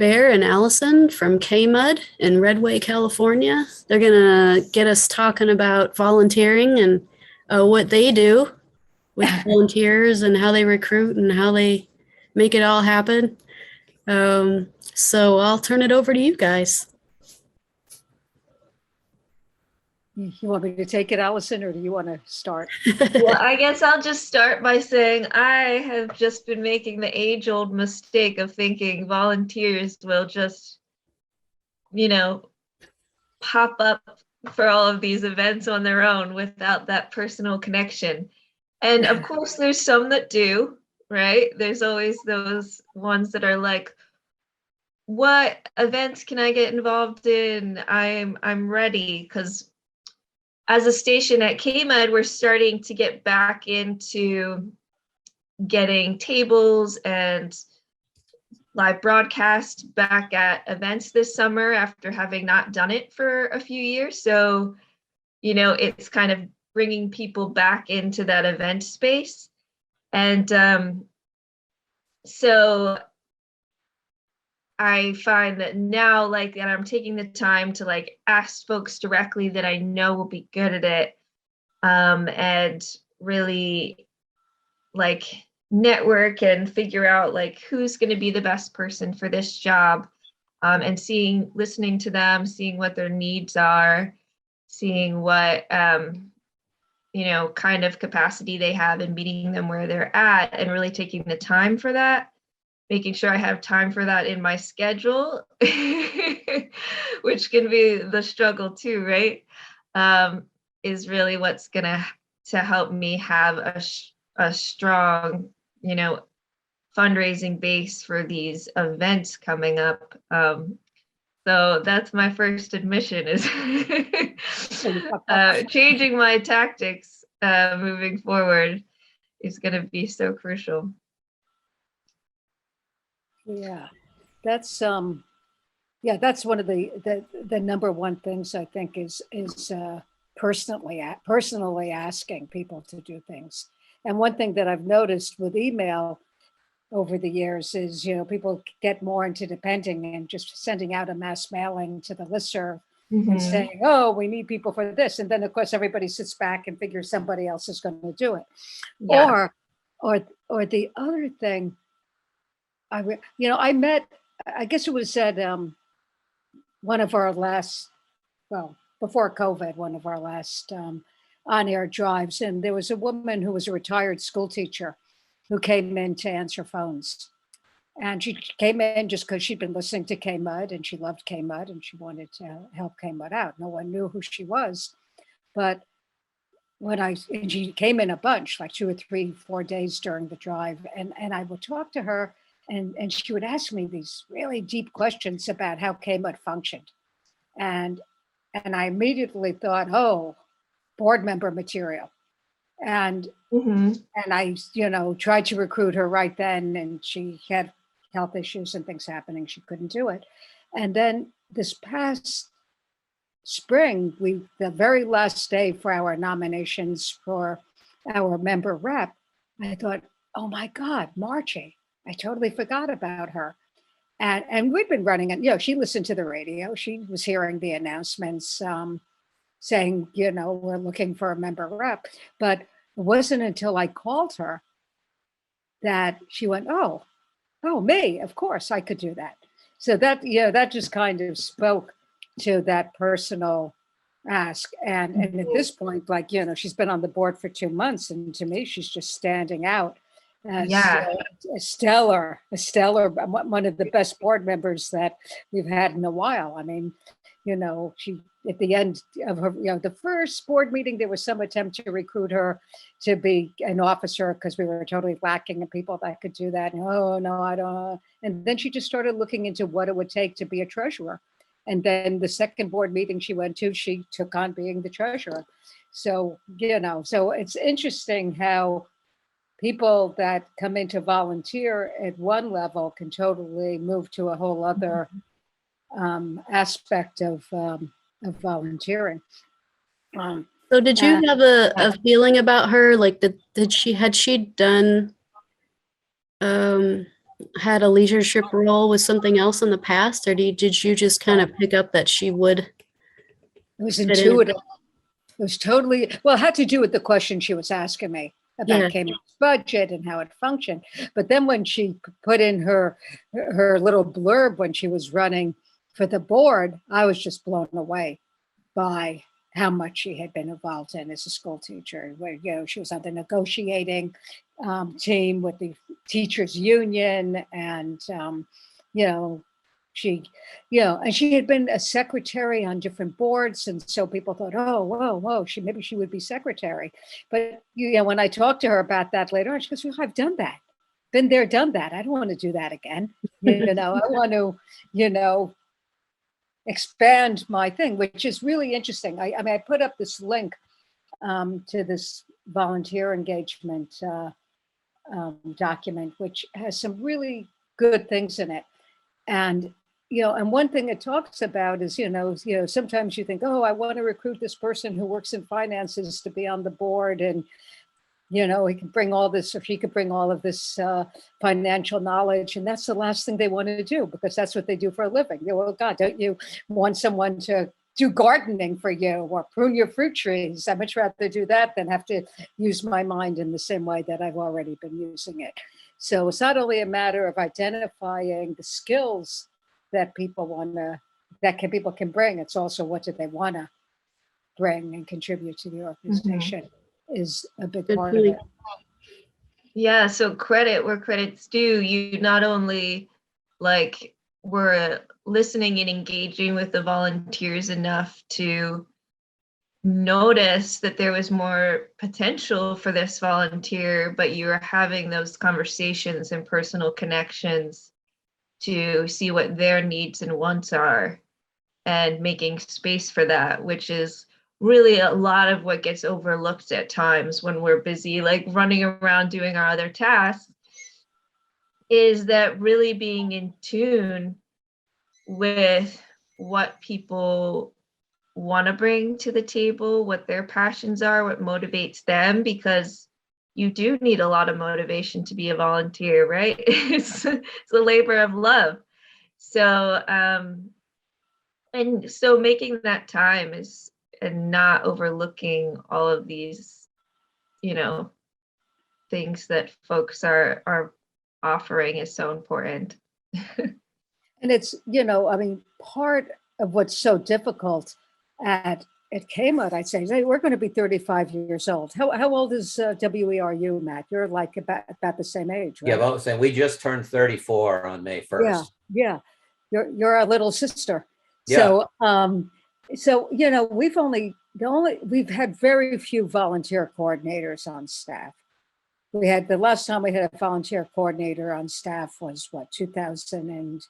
Behr and Allison from KMUD in Redway, California. They're going to get us talking about volunteering and what they do with volunteers and how they recruit and how they make it all happen. So I'll turn it over to you guys. You want me to take it, Allison, or do you want to start? Well, I guess I'll just start by saying I have just been making the age-old mistake of thinking volunteers will just, pop up for all of these events on their own without that personal connection. And of course, there's some that do, right? There's always those ones that are like, what events can I get involved in? I'm ready, because as a station at KMUD, we're starting to get back into getting tables and live broadcast back at events this summer after having not done it for a few years. So, it's kind of bringing people back into that event space. And so I find that now, like, that I'm taking the time to ask folks directly that I know will be good at it, and really network and figure out who's going to be the best person for this job, and listening to them, seeing what their needs are, seeing what kind of capacity they have, and meeting them where they're at, and really taking the time for that. Making sure I have time for that in my schedule, which can be the struggle too, right? Is really what's gonna help me have a strong, fundraising base for these events coming up. So that's my first admission, is changing my tactics moving forward is gonna be so crucial. Yeah, that's one of the number one things I think is personally asking people to do things. And one thing that I've noticed with email over the years is, people get more into depending and just sending out a mass mailing to the listserv and saying, oh, we need people for this. And then of course everybody sits back and figures somebody else is going to do it. Yeah. Or the other thing, I met, I guess it was at one of our last, before COVID, one of our last on-air drives. And there was a woman who was a retired school teacher who came in to answer phones. And she came in just because she'd been listening to KMUD and she loved KMUD and she wanted to help KMUD out. No one knew who she was. But and she came in a bunch, like 2 or 3, 4 days during the drive. And I would talk to her. And she would ask me these really deep questions about how KMUD functioned. And I immediately thought, oh, board member material. And I, tried to recruit her right then, and she had health issues and things happening. She couldn't do it. And then this past spring, the very last day for our nominations for our member rep, I thought, oh my God, Margie. I totally forgot about her. And we'd been running it, she listened to the radio. She was hearing the announcements saying, we're looking for a member rep. But it wasn't until I called her that she went, oh, me, of course I could do that. So that just kind of spoke to that personal ask. And at this point, she's been on the board for 2 months. And to me, she's just standing out. A stellar, one of the best board members that we've had in a while. I mean, she, at the end of her, the first board meeting, there was some attempt to recruit her to be an officer because we were totally lacking in people that could do that. Oh, no, I don't. And then she just started looking into what it would take to be a treasurer. And then the second board meeting she went to, she took on being the treasurer. So, so it's interesting how people that come in to volunteer at one level can totally move to a whole other aspect of volunteering. So did you have a feeling about her? Like, had she done had a leadership role with something else in the past, or did you just kind of pick up that she would It was fit in? intuitive. It was totally, well, it had to do with the question she was asking me Yeah. about KMUD's budget and how it functioned. But then when she put in her little blurb when she was running for the board, I was just blown away by how much she had been involved in as a school teacher. Where, you know, she was on the negotiating team with the teachers union, and you know, she, you know, and she had been a secretary on different boards, and so people thought, oh, whoa, maybe she would be secretary. But you know, when I talked to her about that later on, she goes, well, I've done that, been there, done that. I don't want to do that again. You know, I want to, you know, expand my thing, which is really interesting. I mean, I put up this link to this volunteer engagement document, which has some really good things in it. And, you know, and one thing it talks about is, you know, sometimes you think, oh, I want to recruit this person who works in finances to be on the board, and, you know, he can bring all this, or she could bring all of this financial knowledge. And that's the last thing they want to do, because that's what they do for a living. You know, oh God, don't you want someone to do gardening for you or prune your fruit trees? I'd much rather do that than have to use my mind in the same way that I've already been using it. So it's not only a matter of identifying the skills that people want to, people can bring. It's also, what do they want to bring and contribute to the organization is a big Good part of point. it. Yeah, so credit where credit's due. You not only like were listening and engaging with the volunteers enough to notice that there was more potential for this volunteer, but you were having those conversations and personal connections to see what their needs and wants are and making space for that, which is really a lot of what gets overlooked at times when we're busy, like running around doing our other tasks, is that really being in tune with what people want to bring to the table, what their passions are, what motivates them, because you do need a lot of motivation to be a volunteer, right? It's a labor of love. So, and so making that time is, and not overlooking all of these, you know, things that folks are offering is so important. And it's, you know, I mean, part of what's so difficult at KMUD, I'd say, hey, we're going to be 35 years old. How old is WERU, Matt? You're like about the same age, right? Yeah, about the same. We just turned 34 on May 1st. Yeah. You're a little sister. Yeah. So, you know, we've had very few volunteer coordinators on staff. We had, the last time we had a volunteer coordinator on staff was what, 2000, and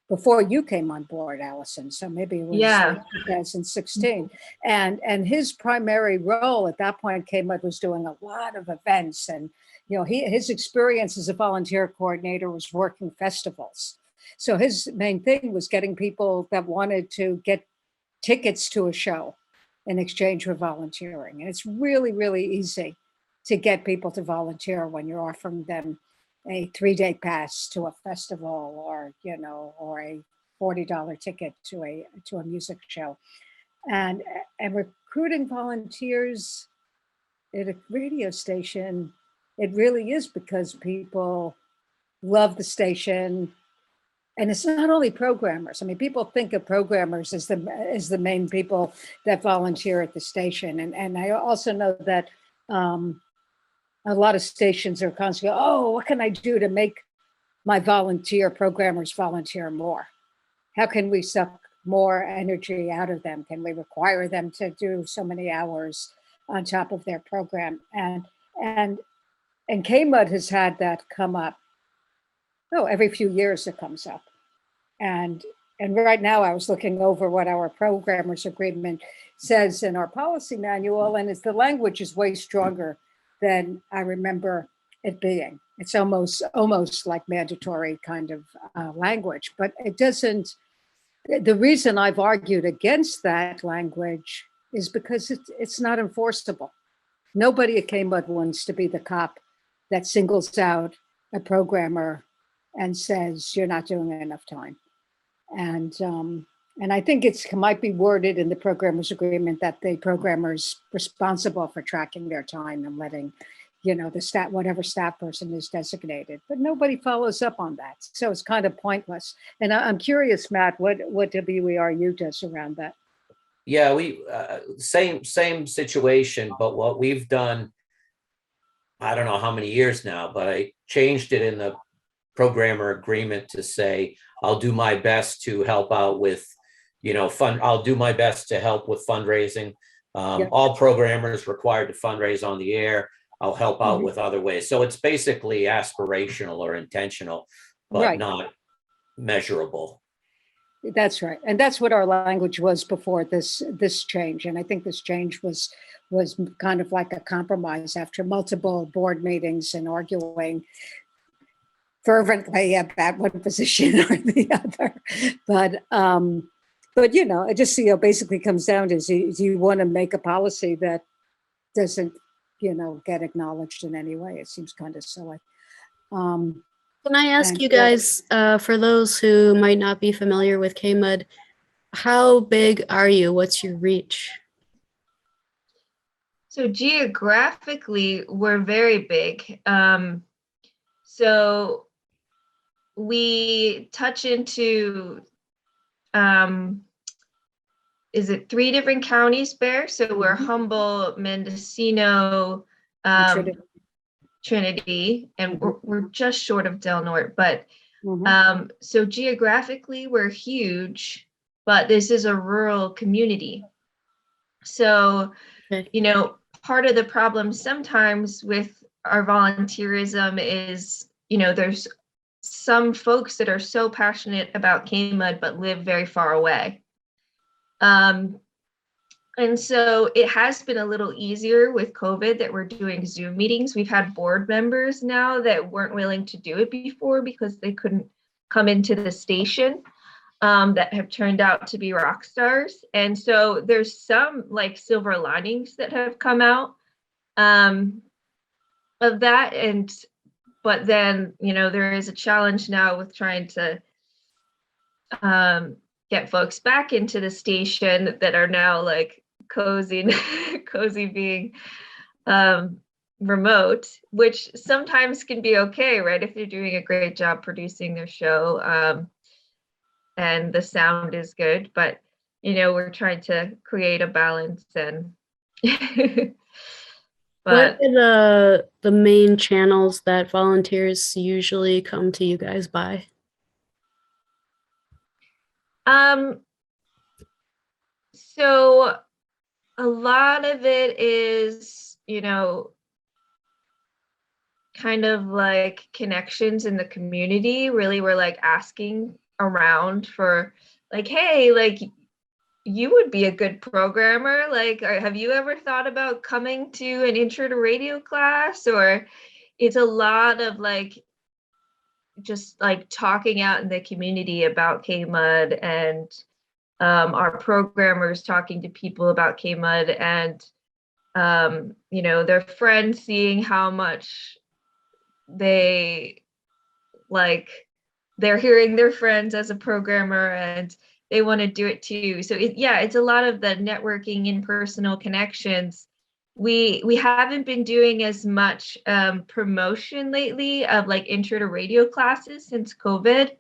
before you came on board, Allison. So maybe it was like 2016. And his primary role at that point, KMUD was doing a lot of events. And, you know, his experience as a volunteer coordinator was working festivals. So his main thing was getting people that wanted to get tickets to a show in exchange for volunteering. And it's really, really easy to get people to volunteer when you're offering them a 3-day pass to a festival, or, you know, or a $40 ticket to a music show. And recruiting volunteers at a radio station, it really is because people love the station. And it's not only programmers. I mean, people think of programmers as the main people that volunteer at the station. And I also know that a lot of stations are constantly, oh, what can I do to make my volunteer programmers volunteer more? How can we suck more energy out of them? Can we require them to do so many hours on top of their program? And KMUD has had that come up. Oh, every few years it comes up. And right now I was looking over what our programmers agreement says in our policy manual, and the language is way stronger than I remember it being. It's almost like mandatory kind of language, but it doesn't. The reason I've argued against that language is because it's not enforceable. Nobody at KMUD wants to be the cop that singles out a programmer and says you're not doing enough time. And I think it might be worded in the programmer's agreement that the programmer's responsible for tracking their time and letting, the whatever staff person is designated, but nobody follows up on that. So it's kind of pointless. And I'm curious, Matt, what WERU does around that. Yeah, we same situation, but what we've done, I don't know how many years now, but I changed it in the programmer agreement to say, I'll do my best to help out with, I'll do my best to help with fundraising. All programmers required to fundraise on the air. I'll help out with other ways. So it's basically aspirational or intentional, but not measurable. That's right. And that's what our language was before this change. And I think this change was kind of like a compromise after multiple board meetings and arguing fervently about one position or the other. But it just basically comes down to, do you want to make a policy that doesn't get acknowledged in any way? It seems kind of silly. Can I ask you guys, for those who might not be familiar with KMUD, how big are you? What's your reach? So geographically, we're very big. So we touch into, is it 3 different counties, Behr? So we're Humboldt, Mendocino, Trinity, and we're just short of Del Norte. But so geographically, we're huge, but this is a rural community. So, part of the problem sometimes with our volunteerism is, there's some folks that are so passionate about KMUD but live very far away. And so it has been a little easier with COVID that we're doing Zoom meetings. We've had board members now that weren't willing to do it before because they couldn't come into the station, that have turned out to be rock stars. And so there's some like silver linings that have come out of that. But then, there is a challenge now with trying to get folks back into the station that are now like cozy being remote, which sometimes can be okay, right? If they're doing a great job producing their show, and the sound is good, but we're trying to create a balance. And what are the main channels that volunteers usually come to you guys by? So a lot of it is, kind of like connections in the community. Really, we're like asking around for like, hey, like you would be a good programmer. Like, have you ever thought about coming to an intro to radio class? Or it's a lot of like, just like talking out in the community about KMUD and our programmers talking to people about KMUD and, their friends seeing how much they're hearing their friends as a programmer and they want to do it too. So it's a lot of the networking and personal connections. We haven't been doing as much promotion lately of like intro to radio classes since COVID.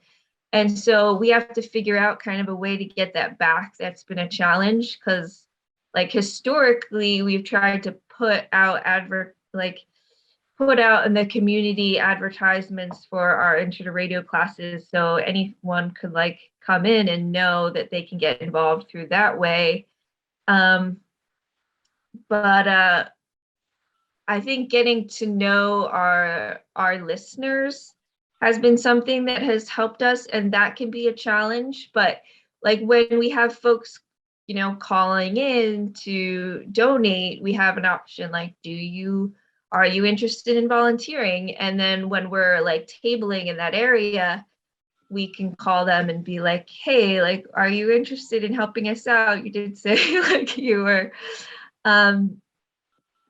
And so we have to figure out kind of a way to get that back. That's been a challenge because like historically we've tried to put out in the community advertisements for our intro to radio classes. So anyone could like come in and know that they can get involved through that way. But I think getting to know our listeners has been something that has helped us, and that can be a challenge. But like when we have folks, calling in to donate, we have an option like, are you interested in volunteering? And then when we're like tabling in that area, we can call them and be like, hey, like, are you interested in helping us out? You did say like you were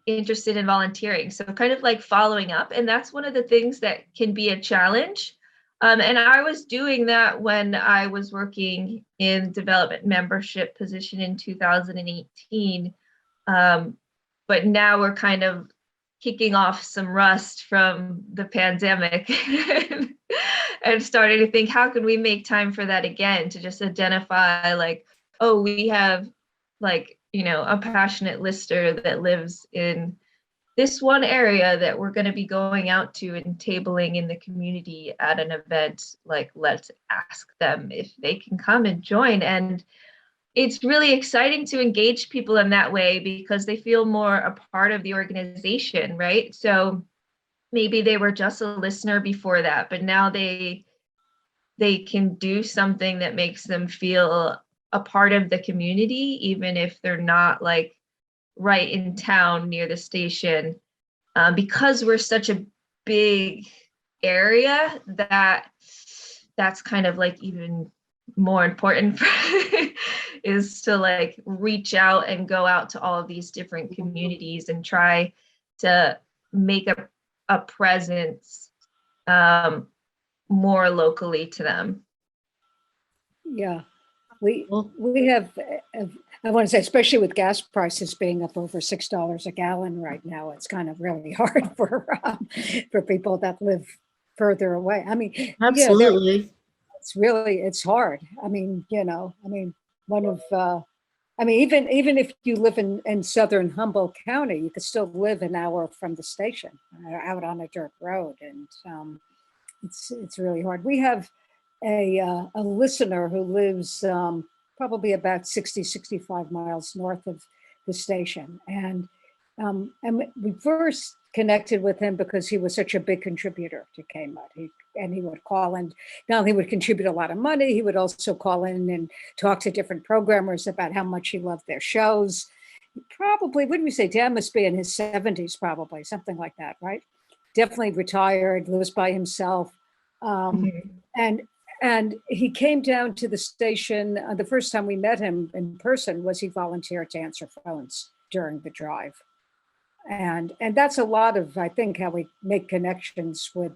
interested in volunteering. So kind of like following up. And that's one of the things that can be a challenge And I was doing that when I was working in development membership position in 2018. But now we're kind of kicking off some rust from the pandemic and starting to think, how can we make time for that again, to just identify like, oh, we have like, a passionate listener that lives in this one area that we're going to be going out to and tabling in the community at an event. Like, let's ask them if they can come and join. And it's really exciting to engage people in that way because they feel more a part of the organization, right? So maybe they were just a listener before that, but now they can do something that makes them feel a part of the community, even if they're not like right in town near the station, because we're such a big area that's kind of like even more important is to like reach out and go out to all of these different communities and try to make a presence more locally to them. Yeah, we Well, have, I want to say, especially with gas prices being up over $6 a gallon right now, it's kind of really hard for people that live further away. I mean, yeah, absolutely. it's hard. I mean, one of, even if you live in southern Humboldt County, you could still live an hour from the station, out on a dirt road, and it's really hard. We have a listener who lives probably about 65 miles north of the station, and we first connected with him because he was such a big contributor to KMUD. He would call in. Not only would contribute a lot of money, he would also call in and talk to different programmers about how much he loved their shows. Probably, what did we say? Dan must be in his 70s, probably, something like that, right? Definitely retired, lives by himself. And he came down to the station. The first time we met him in person was he volunteered to answer phones during the drive. And that's a lot of, I think, how we make connections with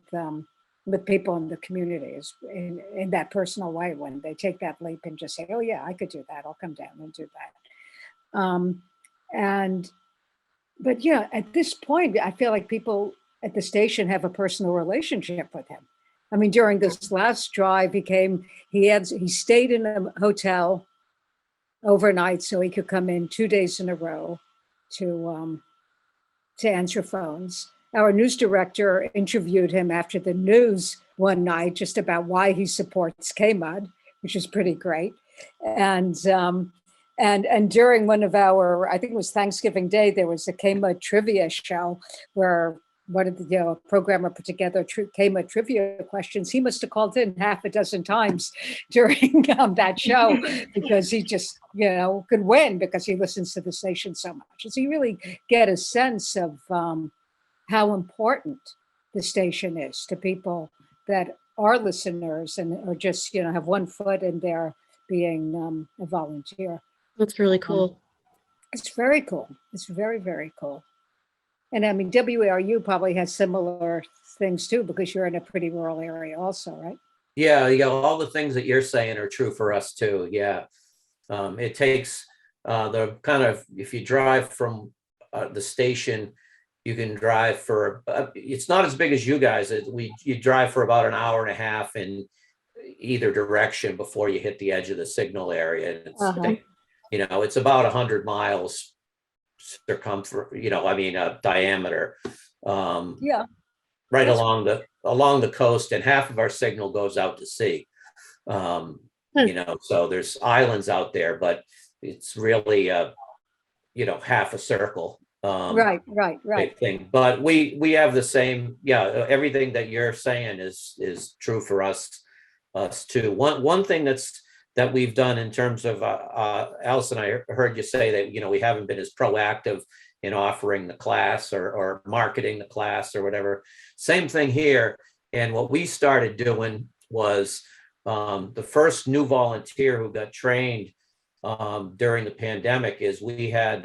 people in the communities in that personal way, when they take that leap and just say, oh yeah, I could do that. I'll come down and do that. But yeah, at this point, I feel like people at the station have a personal relationship with him. I mean, during this last drive, he stayed in a hotel overnight so he could come in 2 days in a row to answer phones. Our news director interviewed him after the news one night just about why he supports KMUD, which is pretty great. And during one of our, I think it was Thanksgiving Day, there was a KMUD trivia show where one of the programmer put together KMUD trivia questions. He must have called in half a dozen times during that show because he just, could win because he listens to the station so much. And so you really get a sense of how important the station is to people that are listeners and or just, have one foot in there being a volunteer. That's really cool. It's very cool. It's very, very cool. And I mean, WARU probably has similar things too, because you're in a pretty rural area also, right? Yeah, all the things that you're saying are true for us too. Yeah. It takes the kind of, if you drive from the station, you can drive for, it's not as big as you guys. You drive for about an hour and a half in either direction before you hit the edge of the signal area. And it's, it's about 100 miles circumference, diameter. Yeah. Right along the coast, and half of our signal goes out to sea. So there's islands out there, but it's really half a circle. Right. Thing. But we have the same, everything that you're saying is true for us too. One thing that we've done in terms of Allison, I heard you say that we haven't been as proactive in offering the class or marketing the class or whatever. Same thing here. And what we started doing was the first new volunteer who got trained during the pandemic is we had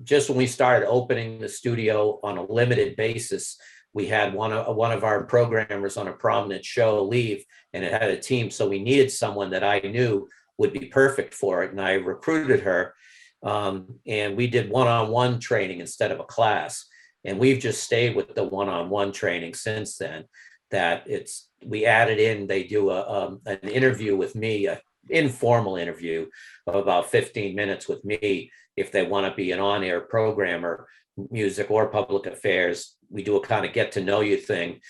just when we started opening the studio on a limited basis, we had one of our programmers on a prominent show leave, and it had a team. So we needed someone that I knew would be perfect for it. And I recruited her. And we did one-on-one training instead of a class. And we've just stayed with the one-on-one training since then. That we added in, they do an interview with me, an informal interview of about 15 minutes with me if they want to be an on-air programmer, music or public affairs. We do a kind of get to know you thing.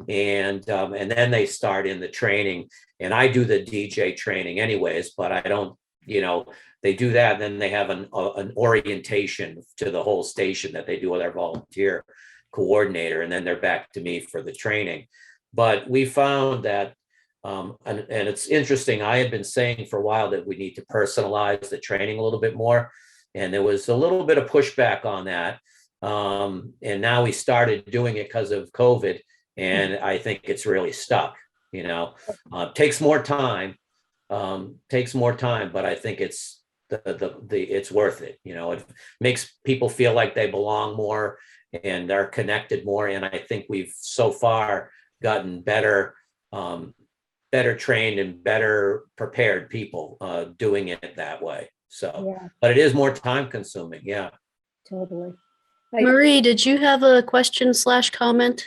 And then they start in the training, and I do the DJ training anyways, but I don't, they do that. And then they have an orientation to the whole station that they do with our volunteer coordinator. And then they're back to me for the training. But we found that, and it's interesting, I had been saying for a while that we need to personalize the training a little bit more. And there was a little bit of pushback on that. And now we started doing it because of COVID. And I think it's really stuck, takes more time, but I think it's it's worth it. It makes people feel like they belong more and are connected more. And I think we've so far gotten better trained and better prepared people doing it that way. So, Yeah, but it is more time consuming. Yeah. totally. Marie, did you have a question/comment?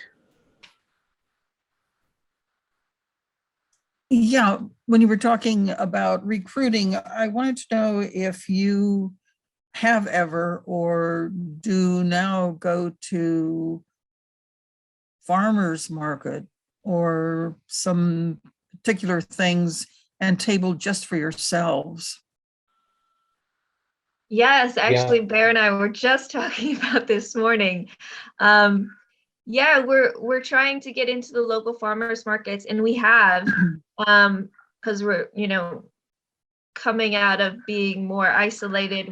Yeah, when you were talking about recruiting, I wanted to know if you have ever or do now go to farmers market or some particular things and table just for yourselves. Yes, actually, Behr and I were just talking about this morning. Yeah, we're trying to get into the local farmers markets, and we have, because we're, coming out of being more isolated,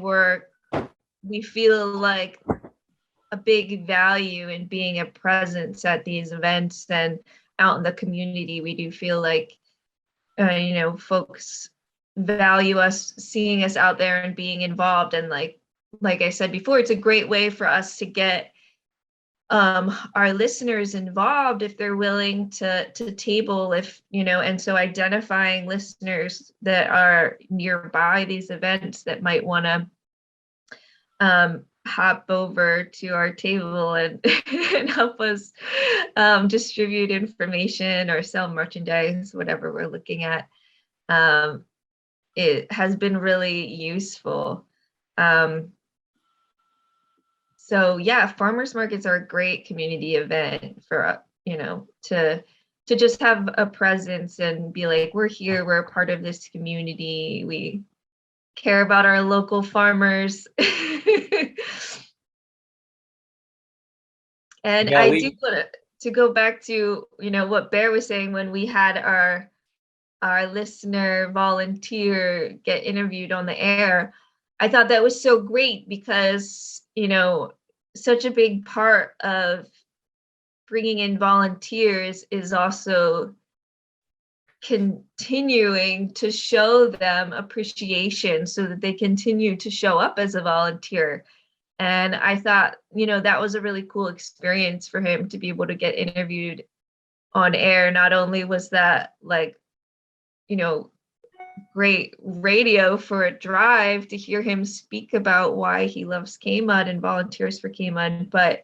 we feel like a big value in being a presence at these events and out in the community. We do feel like, folks value us, seeing us out there and being involved. And like I said before, it's a great way for us to get our listeners involved if they're willing to table, and so identifying listeners that are nearby these events that might want to hop over to our table and, and help us distribute information or sell merchandise, whatever we're looking at. It has been really useful. So yeah, farmers markets are a great community event for, to just have a presence and be like, we're here, we're a part of this community. We care about our local farmers. And Yeah, I do want to go back to, what Behr was saying when we had our listener volunteer get interviewed on the air. I thought that was so great because, such a big part of bringing in volunteers is also continuing to show them appreciation so that they continue to show up as a volunteer. And I thought, that was a really cool experience for him to be able to get interviewed on air. Not only was that great radio for a drive to hear him speak about why he loves KMUD and volunteers for KMUD, but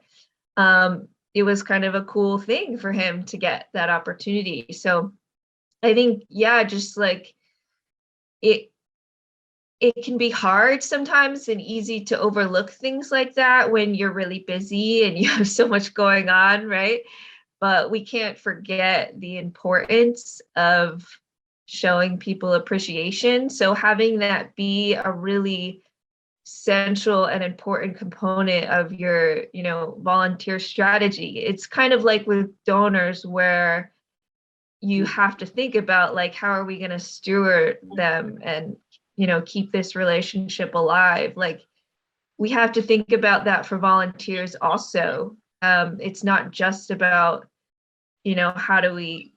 it was kind of a cool thing for him to get that opportunity. So I think, just like it can be hard sometimes and easy to overlook things like that when you're really busy and you have so much going on, right? But we can't forget the importance of showing people appreciation. So having that be a really central and important component of your, volunteer strategy. It's kind of like with donors where you have to think about like, how are we going to steward them and, keep this relationship alive? Like, we have to think about that for volunteers also. It's not just about, how do we,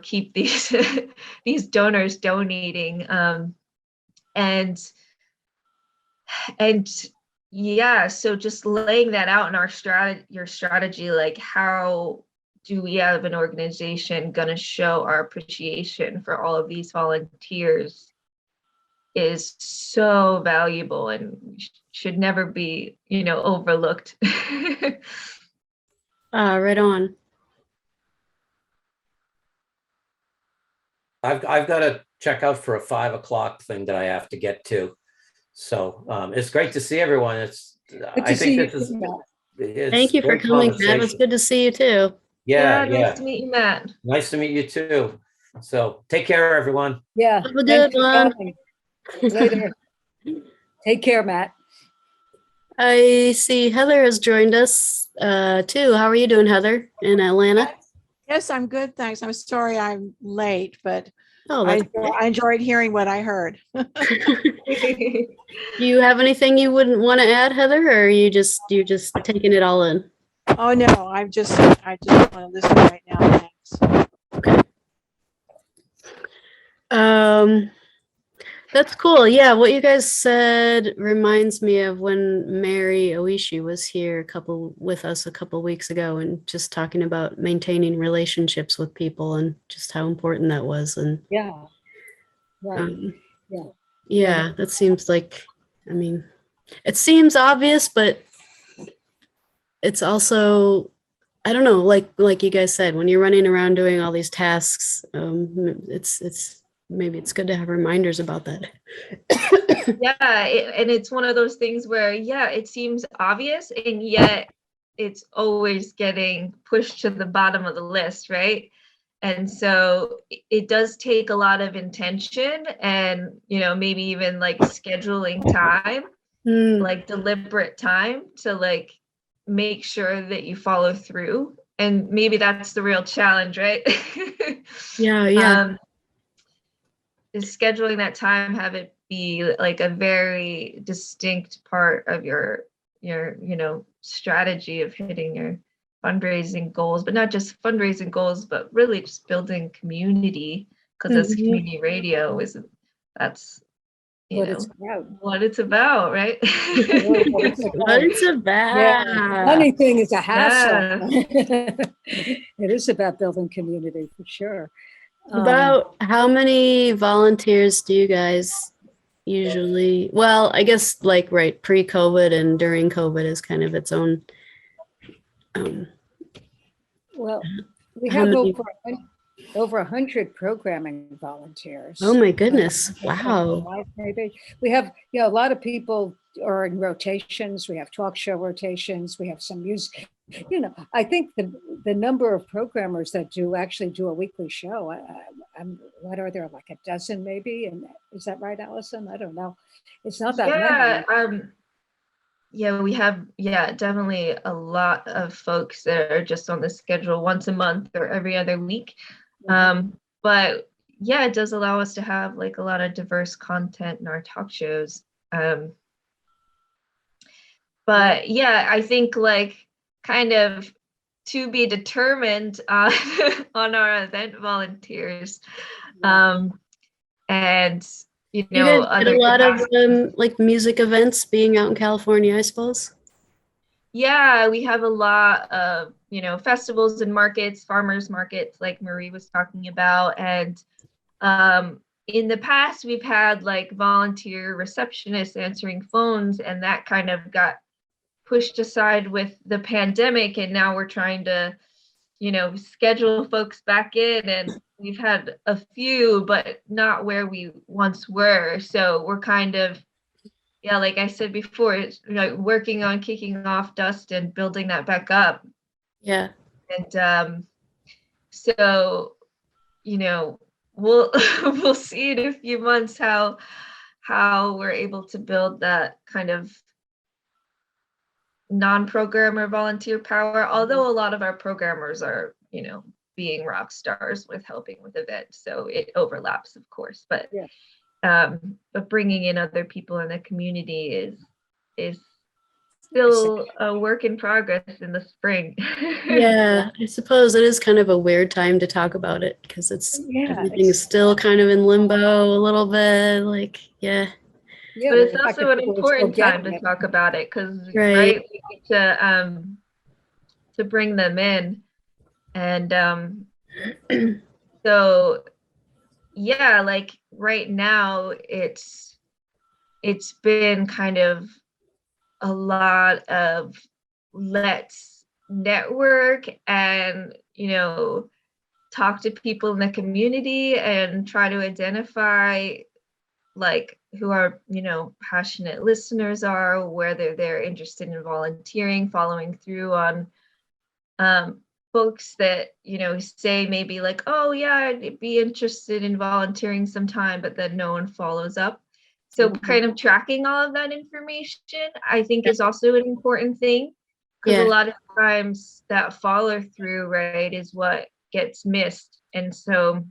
keep these these donors donating, and yeah, so just laying that out in your strategy, like how do we have an organization gonna show our appreciation for all of these volunteers is so valuable and should never be, overlooked. Right on. I've got to check out for a 5 o'clock thing that I have to get to. So it's great to see everyone. Good I to see think you this is, too, Matt. it's Thank you for great coming, Matt. It was conversation. good to see you too. Yeah, Nice yeah. to meet you, Matt. Nice to meet you too. So take care, everyone. Yeah. Have a thanks good for one. coming. Later. Take care, Matt. I see Heather has joined us too. How are you doing, Heather, in Atlanta? Yes, I'm good, thanks. I'm sorry I'm late, but Oh, I, that's I enjoyed hearing what I heard. Do you have anything you wouldn't want to add, Heather, or are you're just taking it all in? Oh, no, I just want to listen right now, thanks. That's cool. Yeah, what you guys said reminds me of when Mary Oishi was here with us a couple weeks ago and just talking about maintaining relationships with people and just how important that was. And Yeah. Right. Yeah. yeah, that seems like, I mean, it seems obvious, but it's also, I don't know, like you guys said, when you're running around doing all these tasks, it's maybe it's good to have reminders about that. Yeah, and it's one of those things where, yeah, it seems obvious, and yet it's always getting pushed to the bottom of the list, right? And so it does take a lot of intention and, maybe even like scheduling time, like deliberate time to like make sure that you follow through. And maybe that's the real challenge, right? Yeah. Is scheduling that time, have it be like a very distinct part of your strategy of hitting your fundraising goals, but not just fundraising goals, but really just building community, because as community radio that's what it's about, right? What it's about. Yeah. Funny thing is a hassle. Yeah. It is about building community for sure. About how many volunteers do you guys usually, well, I guess like right pre-COVID and during COVID is kind of its own. Well, we How have many- over 100 programming volunteers. Oh my goodness. Wow. Maybe we have, a lot of people are in rotations. We have talk show rotations. We have some music. I think the number of programmers that actually do a weekly show, what are there, like a dozen maybe? And is that right, Allison? I don't know. It's not that many. Yeah, we have, definitely a lot of folks that are just on the schedule once a month or every other week. But yeah, it does allow us to have like a lot of diverse content in our talk shows. But yeah, I think like kind of to be determined on our event volunteers. And You guys did a lot of like music events being out in California, I suppose. Yeah, we have a lot of, festivals and markets, farmers markets, like Marie was talking about. And in the past, we've had like volunteer receptionists answering phones, and that kind of got pushed aside with the pandemic. And now we're trying to, schedule folks back in, and we've had a few, but not where we once were. So we're kind of, like I said before, it's like working on kicking off dust and building that back up. Yeah. And so, we'll see in a few months how we're able to build that kind of non-programmer volunteer power, although a lot of our programmers are, being rock stars with helping with events. So it overlaps, of course, but bringing in other people in the community is still a work in progress in the spring. Yeah, I suppose it is kind of a weird time to talk about it because everything is still kind of in limbo a little bit. Like, yeah. Yeah, But it's the fact also that an people are still important time getting to it. talk about it because, Right. right, we need to bring them in. And so, yeah, like right now, it's been kind of a lot of let's network and, talk to people in the community and try to identify like who our passionate listeners are, whether they're interested in volunteering, following through on folks that say maybe like, oh yeah, I'd be interested in volunteering sometime, but then no one follows up. So kind of tracking all of that information, I think, is also an important thing, because a Yeah. lot of times that follow through, right, is what gets missed. And so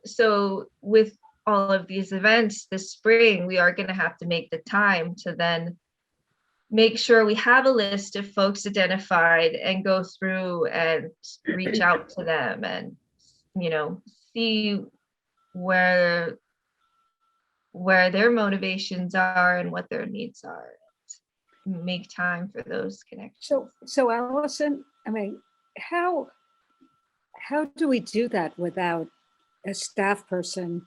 so with all of these events this spring, we are going to have to make the time to then make sure we have a list of folks identified and go through and reach out to them and see where their motivations are and what their needs are. Make time for those connections. So Allison, I mean, how do we do that without a staff person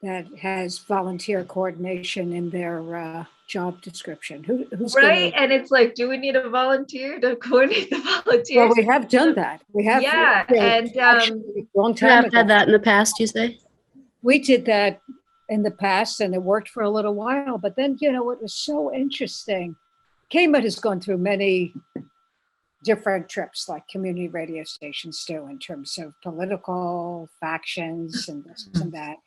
that has volunteer coordination in their job description? Who's Right. gonna? And it's like, do we need a volunteer to coordinate the volunteers? Well, we have done that. We have. Yeah, and actually, a long You time have had ago, that in the past, you say? we did that in the past, and it worked for a little while. But then, it was so interesting. KMUD has gone through many different trips, like community radio stations do, in terms of political factions and this and that.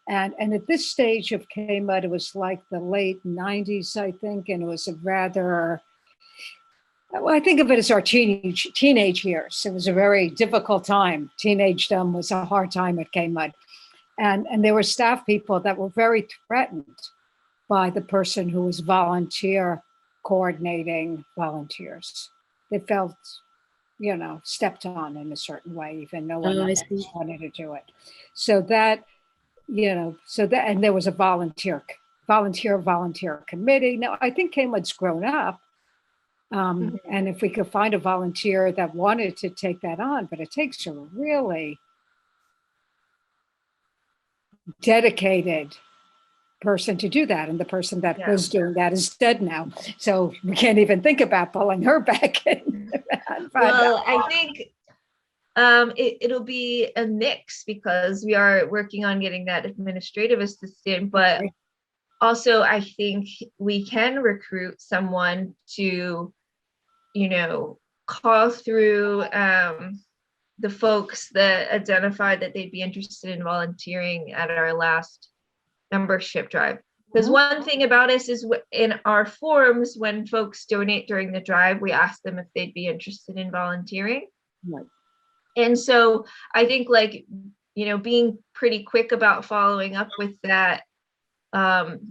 And at this stage of KMUD, it was like the late 90s, I think, and it was a rather, well, I think of it as our teenage years. It was a very difficult time. Teenagedom was a hard time at KMUD. And there were staff people that were very threatened by the person who was volunteer coordinating volunteers. They felt, stepped on in a certain way, even no one I else see. wanted to do it. So that, and there was a volunteer committee. Now, I think KMUD's grown up. And if we could find a volunteer that wanted to take that on, but it takes a really dedicated person to do that, and the person that was doing that is dead now, so we can't even think about pulling her back in. Well, I think it'll be a mix, because we are working on getting that administrative assistant, but also I think we can recruit someone to call through the folks that identified that they'd be interested in volunteering at our last membership drive. Because one thing about us is in our forms, when folks donate during the drive, we ask them if they'd be interested in volunteering. Right. And so I think being pretty quick about following up with that can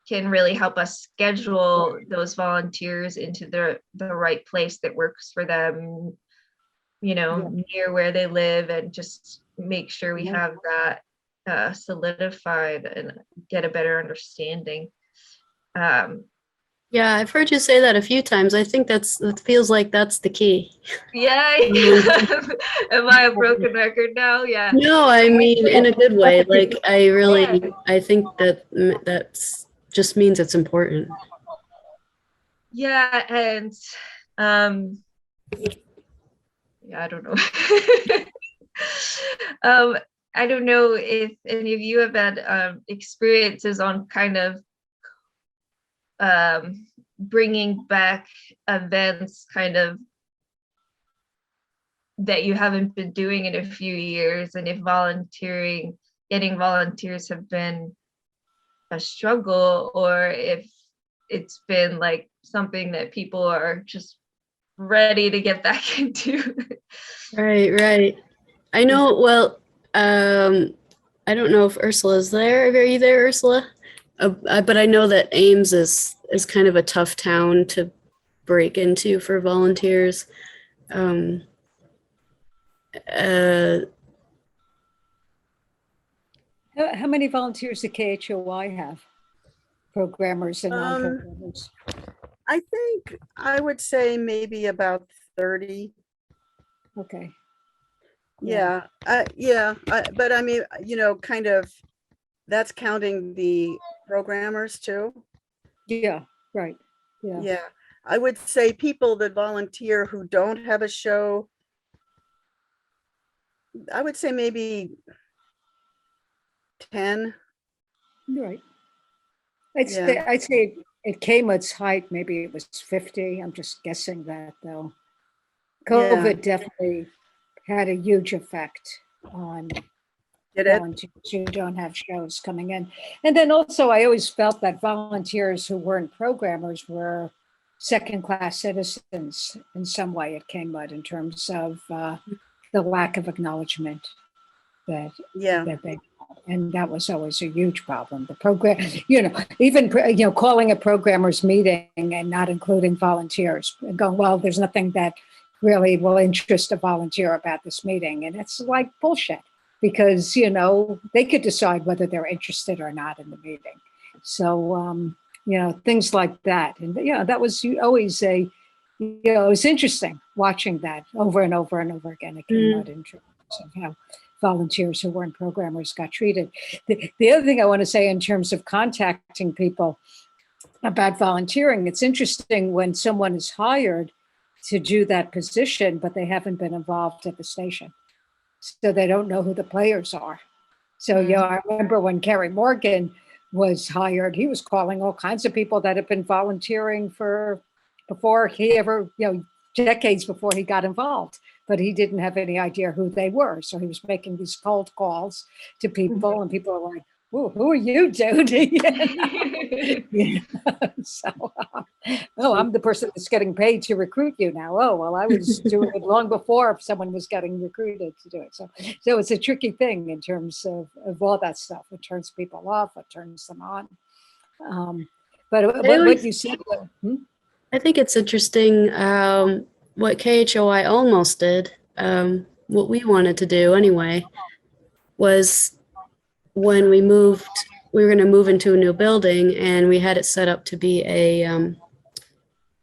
really help us schedule those volunteers into the right place that works for them, near where they live, and just make sure we have that solidified and get a better understanding. Yeah, I've heard you say that a few times. I think it feels like that's the key. Yeah. Am I a broken record now? Yeah. No, I mean in a good way. Like I think that's just means it's important. Yeah, and I don't know. I don't know if any of you have had experiences on kind of bringing back events kind of that you haven't been doing in a few years, and if getting volunteers have been a struggle, or if it's been like something that people are just ready to get back into. Right. I know, well, I don't know if Ursula's there. Are you there, Ursula? But I know that Ames is kind of a tough town to break into for volunteers. How many volunteers do KHOI have? Programmers and non-programmers? I think I would say maybe about 30. Okay. Yeah, but I mean, kind of, that's counting the programmers too. Yeah, right. Yeah. Yeah, I would say people that volunteer who don't have a show, I would say maybe 10. Right. Yeah. I'd say at KMUD's height, maybe it was 50. I'm just guessing that though. COVID definitely had a huge effect on Did it? volunteers who don't have shows coming in. And then also, I always felt that volunteers who weren't programmers were second-class citizens in some way at KMUD in terms of the lack of acknowledgement that Yeah, that they had. And that was always a huge problem. The program, even calling a programmers meeting and not including volunteers, and going, well, there's nothing that really will interest a volunteer about this meeting, and it's like bullshit because they could decide whether they're interested or not in the meeting. So things like that, and that was always it was interesting watching that over and over and over again at KMUD in terms of how volunteers who weren't programmers got treated. The other thing I want to say in terms of contacting people about volunteering, it's interesting when someone is hired to do that position, but they haven't been involved at the station. So they don't know who the players are. So, I remember when Kerry Morgan was hired, he was calling all kinds of people that had been volunteering before he ever, decades before he got involved, but he didn't have any idea who they were. So he was making these cold calls to people and people are like, "Ooh, who are you, dude?" I'm the person that's getting paid to recruit you now. Oh, well, I was doing it long before someone was getting recruited to do it. So it's a tricky thing in terms of all that stuff. It turns people off, it turns them on. But what you said, I think it's interesting what KHOI almost did, what we wanted to do anyway, was when we were going to move into a new building and we had it set up to be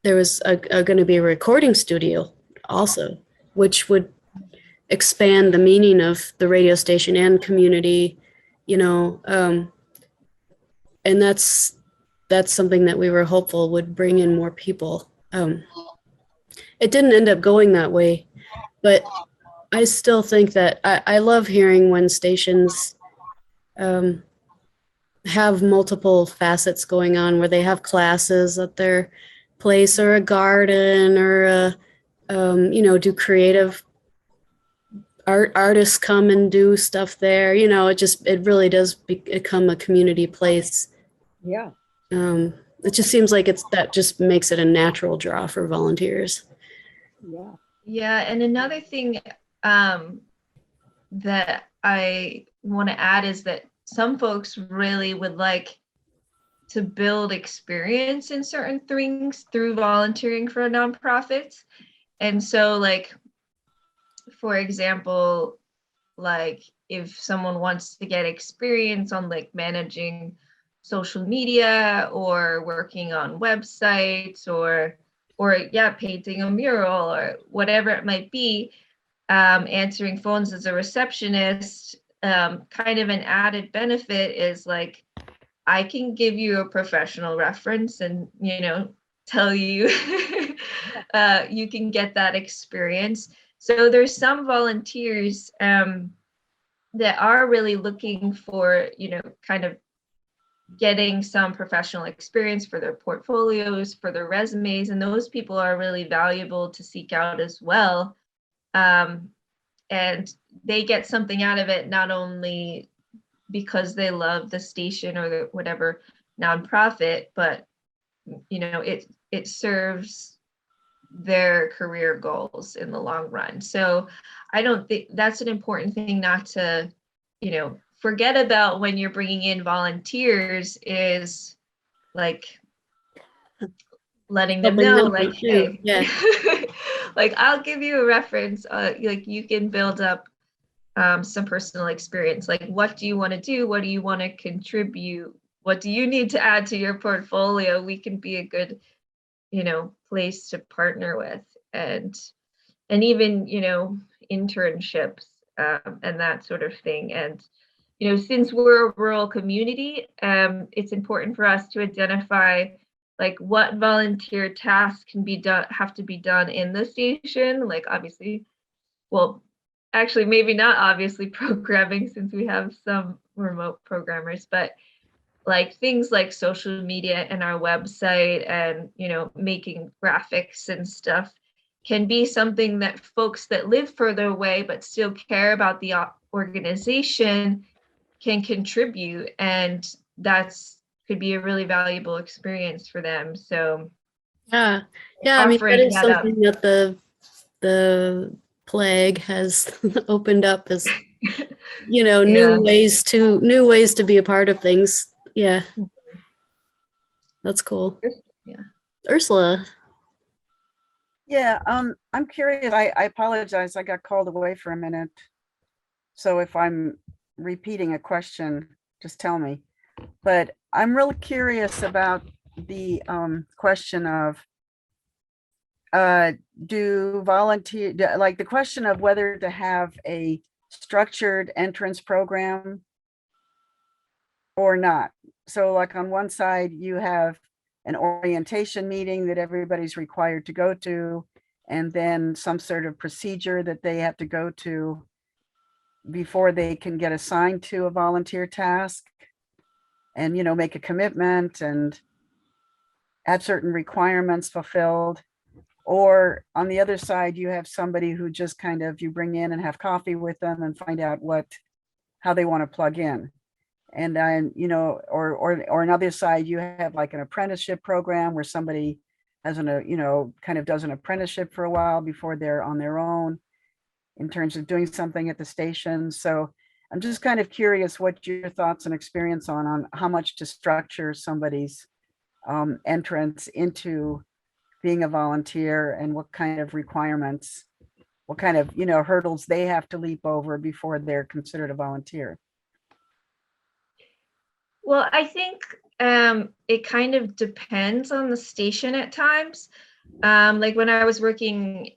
there was going to be a recording studio also, which would expand the meaning of the radio station and community, and that's something that we were hopeful would bring in more people. It didn't end up going that way, but I still think that I love hearing when stations have multiple facets going on, where they have classes at their place or a garden or do creative artists come and do stuff there. It really does become a community place. Yeah. It just seems like that just makes it a natural draw for volunteers. Yeah. Yeah, and another thing that I want to add is that some folks really would like to build experience in certain things through volunteering for nonprofits. And so, for example, if someone wants to get experience on managing social media or working on websites or painting a mural or whatever it might be, answering phones as a receptionist, kind of an added benefit is I can give you a professional reference and tell you you can get that experience. So there's some volunteers that are really looking for kind of getting some professional experience for their portfolios, for their resumes, and those people are really valuable to seek out as well. And they get something out of it, not only because they love the station or whatever nonprofit, but it serves their career goals in the long run. So I don't think that's an important thing not to forget about when you're bringing in volunteers, is letting them know hey, yeah. I'll give you a reference, you can build up some personal experience, like what do you want to do? What do you want to contribute? What do you need to add to your portfolio? We can be a good, place to partner with, and even, internships, and that sort of thing. And, since we're a rural community, it's important for us to identify like what volunteer tasks can be done, have to be done in the station. Like obviously, well, actually maybe not obviously programming, since we have some remote programmers, but like things like social media and our website and, making graphics and stuff can be something that folks that live further away but still care about the organization can contribute, and that's could be a really valuable experience for them. So Yeah. Yeah. I mean, that offering is that up. something that the plague has opened up as, Yeah. new ways to be a part of things. Yeah. That's cool. Yeah. Ursula. Yeah, I'm curious. I apologize. I got called away for a minute. So if I'm repeating a question, just tell me. But I'm really curious about the question of like the question of whether to have a structured entrance program or not. So like on one side, you have an orientation meeting that everybody's required to go to, and then some sort of procedure that they have to go to before they can get assigned to a volunteer task and, make a commitment and have certain requirements fulfilled. Or on the other side, you have somebody who just kind of, you bring in and have coffee with them and find out how they want to plug in. And then, or another side, you have like an apprenticeship program where somebody has kind of does an apprenticeship for a while before they're on their own in terms of doing something at the station. So I'm just kind of curious what your thoughts and experience on how much to structure somebody's entrance into being a volunteer, and what kind of requirements, what kind of, hurdles they have to leap over before they're considered a volunteer. Well, I think it kind of depends on the station at times. Like when I was working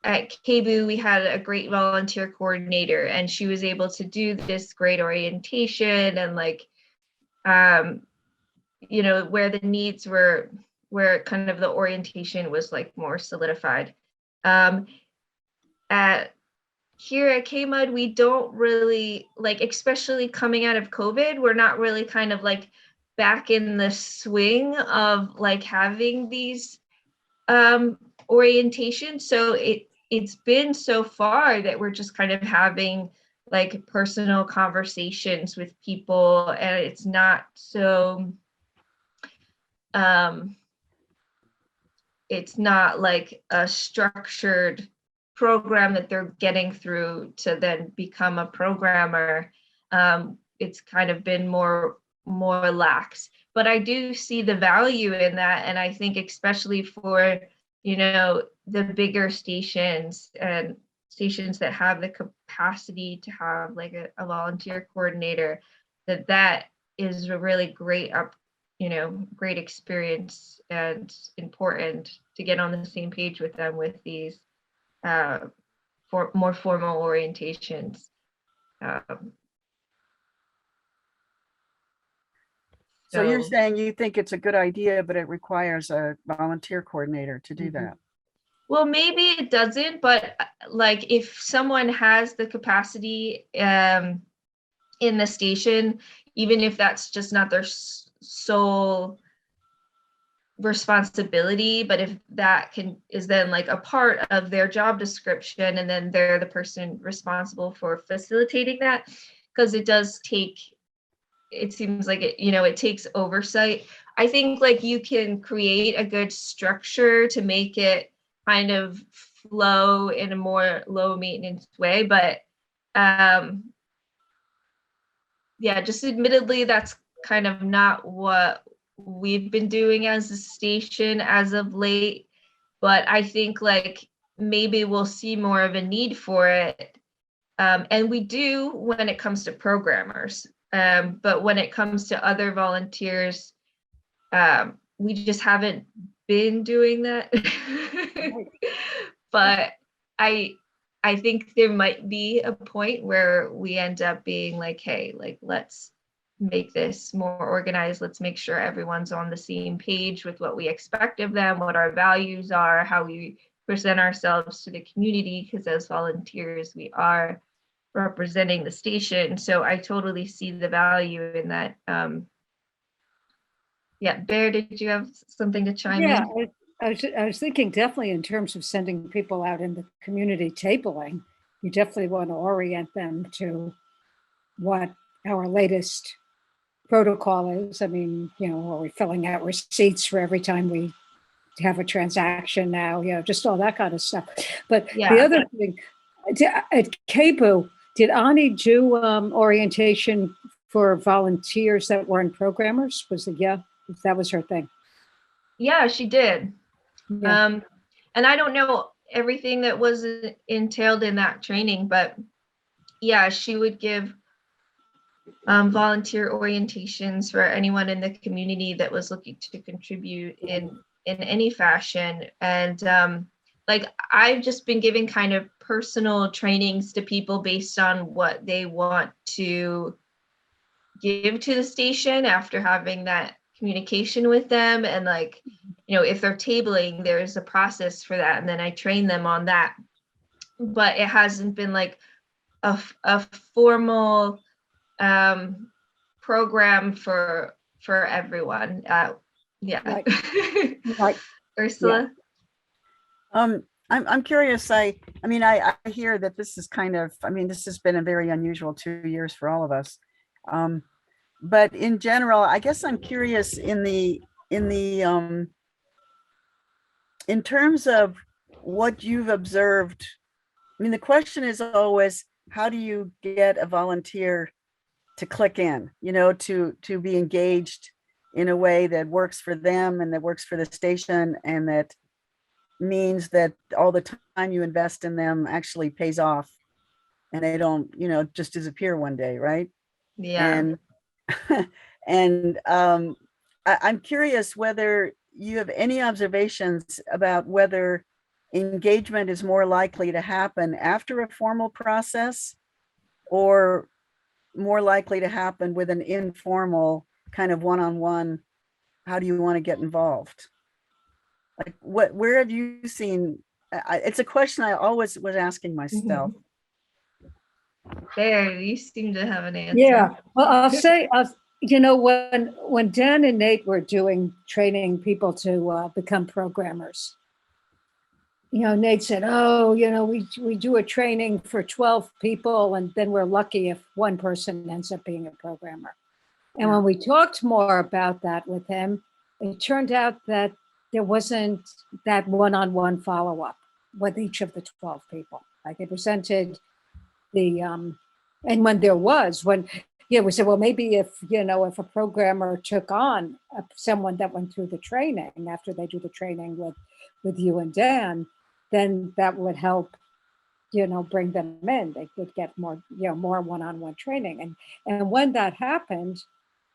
at KBU, we had a great volunteer coordinator, and she was able to do this great orientation and like, where the needs were, where kind of the orientation was like more solidified. Here at KMUD, we don't really like, especially coming out of COVID, we're not really kind of like back in the swing of like having these orientations. So it's been so far that we're just kind of having like personal conversations with people, and it's not so it's not like a structured program that they're getting through to then become a programmer. It's kind of been more lax, but I do see the value in that. And I think especially for, the bigger stations and stations that have the capacity to have like a volunteer coordinator, that is a really great great experience, and important to get on the same page with them with these for more formal orientations. So you're saying you think it's a good idea, but it requires a volunteer coordinator to do that. Well, maybe it doesn't, but like if someone has the capacity in the station, even if that's just not their sole responsibility, but if that is then like a part of their job description, and then they're the person responsible for facilitating that, because it seems like it takes oversight. I think like you can create a good structure to make it kind of flow in a more low maintenance way, but just admittedly, that's kind of not what we've been doing as a station as of late. But I think like maybe we'll see more of a need for it And we do when it comes to programmers, but when it comes to other volunteers, we just haven't been doing that. But I think there might be a point where we end up being like, hey, like, let's make this more organized. Let's make sure everyone's on the same page with what we expect of them, what our values are, how we present ourselves to the community, because as volunteers, we are representing the station. So I totally see the value in that. Yeah, Bear, did you have something to chime Yeah, in? I was thinking definitely in terms of sending people out in the community tabling, you definitely want to orient them to what our latest protocol is. I mean, you know, are we filling out receipts for every time we have a transaction now? You know, just all that kind of stuff. But the Yeah. other thing, at KBU, did Ani do orientation for volunteers that weren't programmers? Was it, yeah, that was her thing. Yeah, she did. Yeah. And I don't know everything that was entailed in that training, but yeah, she would give volunteer orientations for anyone in the community that was looking to contribute in any fashion. And like, I've just been giving kind of personal trainings to people based on what they want to give to the station after having that communication with them. And like, you know, if they're tabling, there's a process for that, and then I train them on that. But it hasn't been like a formal program for everyone. Yeah. Right. Right. Ursula? I'm curious. I mean, I hear that this is kind of, I mean, this has been a very unusual 2 years for all of us. But in general, I guess I'm curious in terms of what you've observed. I mean, the question is always, how do you get a volunteer to click in, you know, to be engaged in a way that works for them and that works for the station, and that means that all the time you invest in them actually pays off, and they don't, you know, just disappear one day, right? Yeah. And I'm curious whether you have any observations about whether engagement is more likely to happen after a formal process, or more likely to happen with an informal kind of one-on-one, how do you want to get involved? Like, where have you seen, it's a question I always was asking myself. Bear, you seem to have an answer. Yeah, well, I'll say, you know, when Dan and Nate were training people to become programmers, you know, Nate said, oh, you know, we do a training for 12 people, and then we're lucky if one person ends up being a programmer. And when we talked more about that with him, it turned out that there wasn't that one-on-one follow-up with each of the 12 people. Like, it presented the, and when there was, yeah, we said, well, maybe if, you know, if a programmer took on someone that went through the training after they do the training with you and Dan, then that would help, you know, bring them in. They would get more, you know, more one-on-one training. And when that happened,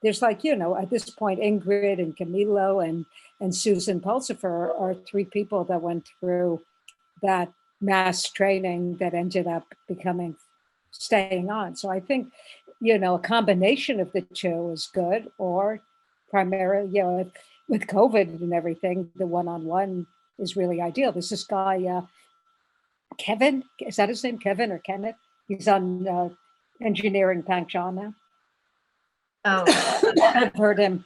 there's, like, you know, at this point, Ingrid and Camilo and Susan Pulsifer are 3 people that went through that mass training that ended up staying on. So I think, you know, a combination of the two is good, or primarily, you know, with COVID and everything, the one-on-one is really ideal. There's this guy, Kevin, is that his name? Kevin or Kenneth? He's on Engineering Pankshaw now. Oh, I've heard him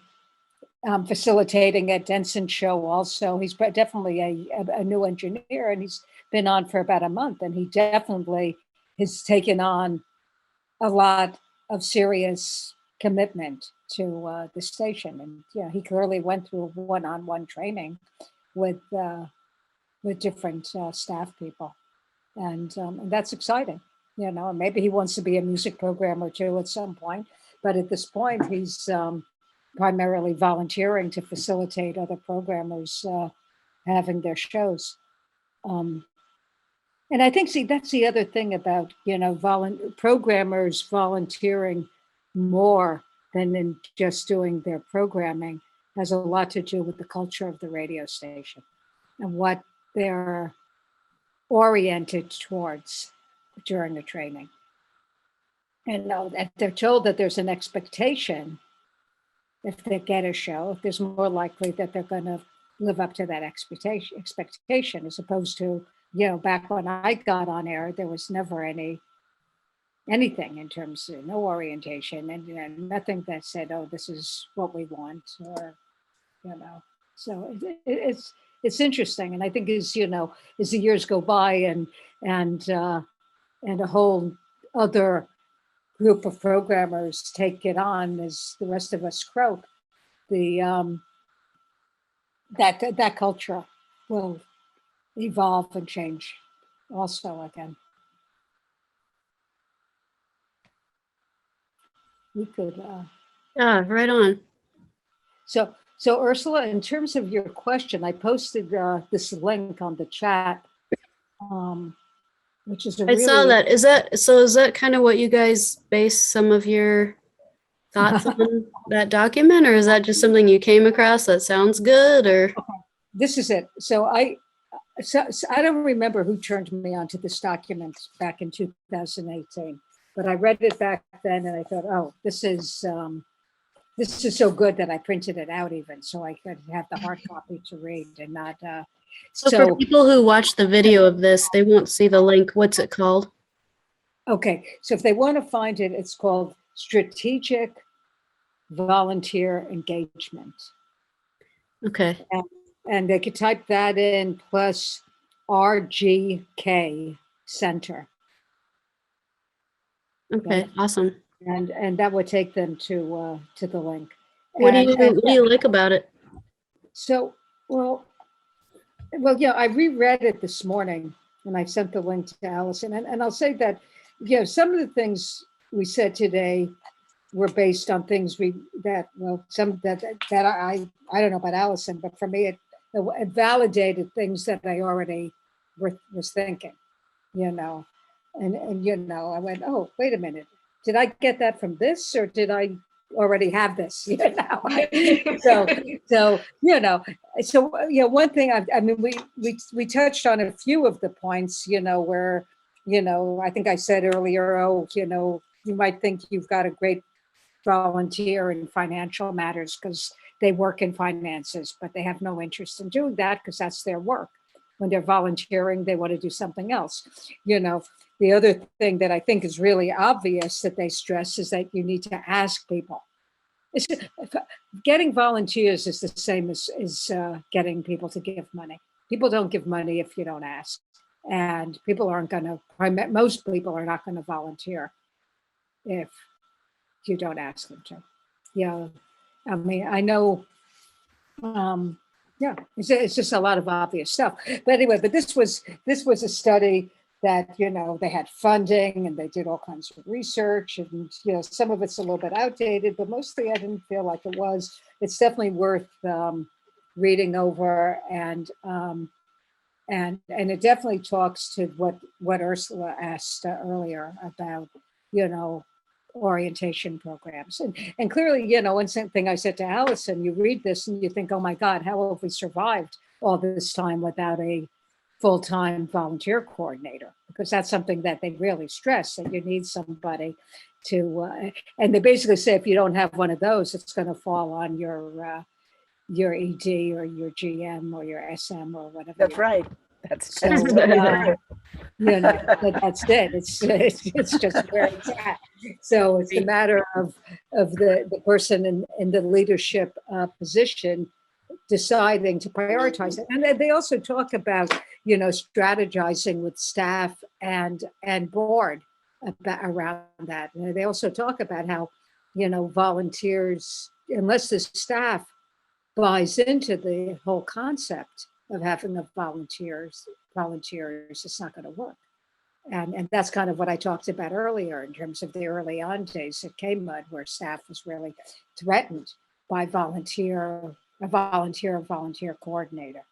facilitating at Denson show also. He's definitely a new engineer, and he's been on for about a month, and he definitely has taken on a lot of serious commitment to the station. And yeah, he clearly went through one-on-one training with different staff people, and that's exciting, you know. And maybe he wants to be a music programmer too at some point, but at this point he's primarily volunteering to facilitate other programmers having their shows. And I think, see, that's the other thing about, programmers volunteering more than in just doing their programming has a lot to do with the culture of the radio station and what they're oriented towards during the training. And if they're told that there's an expectation, if they get a show, there's more likely that they're going to live up to that expectation, as opposed to, back when I got on air, there was never anything in terms of no orientation and nothing that said, oh, this is what we want, or, so it's interesting. And I think as the years go by and a whole other group of programmers take it on as the rest of us croak, that culture will evolve and change also again. We could Yeah, right on. so Ursula, in terms of your question, I posted this link on the chat, which is I saw that. Is that kind of what you guys base some of your thoughts on that document, or is that just something you came across that sounds good? Or this is it. So I don't remember who turned me onto this document back in 2018, but I read it back then and I thought, oh, this is so good that I printed it out even so I could have the hard copy to read and not. so for people who watch the video of this, they won't see the link. What's it called? Okay, so if they want to find it, it's called Strategic Volunteer Engagement. Okay. And they could type that in plus RGK Center. Okay, awesome. And that would take them to the link. What do you like about it? So, well, yeah, I reread it this morning and I sent the link to Allison. And I'll say that, some of the things we said today were based on things some that I don't know about Allison, but for me, it validated things that I already was thinking, and I went, oh, wait a minute. Did I get that from this or did I already have this? So one thing, I mean, we touched on a few of the points, where, I think I said earlier, you might think you've got a great volunteer in financial matters because they work in finances, but they have no interest in doing that because that's their work. When they're volunteering, they want to do something else. The other thing that I think is really obvious that they stress is that you need to ask people. Getting volunteers is the same as getting people to give money. People don't give money if you don't ask. And most people are not going to volunteer if you don't ask them to. I mean, I know, it's just a lot of obvious stuff. But anyway, this was a study that, they had funding and they did all kinds of research and, some of it's a little bit outdated, but mostly I didn't feel like it was. It's definitely worth reading over and it definitely talks to what Ursula asked earlier about, orientation programs. And clearly, one thing I said to Allison, you read this and you think, oh my God, how have we survived all this time without a full-time volunteer coordinator? Because that's something that they really stress, that you need somebody to, and they basically say, if you don't have one of those, it's going to fall on your ED or your GM or your SM or whatever. That's right. That's So, that's it. It's just where it's at. So it's a matter of the person in the leadership position deciding to prioritize it. And they also talk about, strategizing with staff and board around that. And they also talk about how, volunteers, unless the staff buys into the whole concept of having volunteers, it's not going to work. And that's kind of what I talked about earlier in terms of the early on days at KMUD, where staff was really threatened by volunteer coordinator.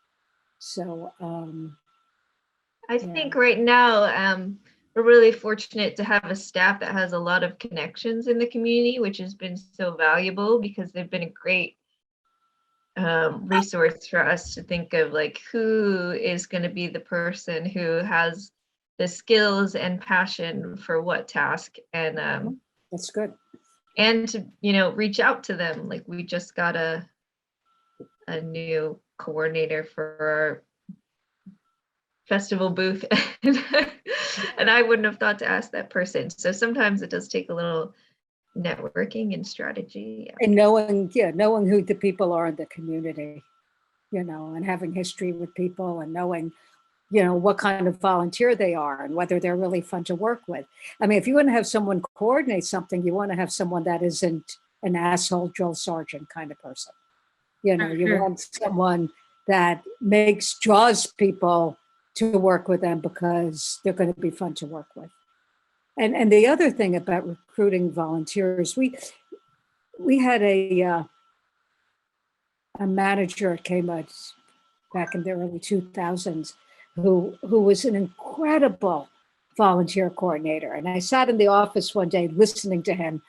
So I think right now, we're really fortunate to have a staff that has a lot of connections in the community, which has been so valuable because they've been a great resource for us to think of, like, who is going to be the person who has the skills and passion for what task, and That's good. and to, you know, reach out to them. Like, we just got a new coordinator for our festival booth, and I wouldn't have thought to ask that person. So sometimes it does take a little networking and strategy. And knowing who the people are in the community, you know, and having history with people and knowing, you know, what kind of volunteer they are and whether they're really fun to work with. I mean, if you want to have someone coordinate something, you want to have someone that isn't an asshole drill sergeant kind of person. You know, you want someone that draws people to work with them because they're going to be fun to work with. And the other thing about recruiting volunteers, we had a manager at KMUD back in the early 2000s who was an incredible volunteer coordinator. And I sat in the office one day listening to him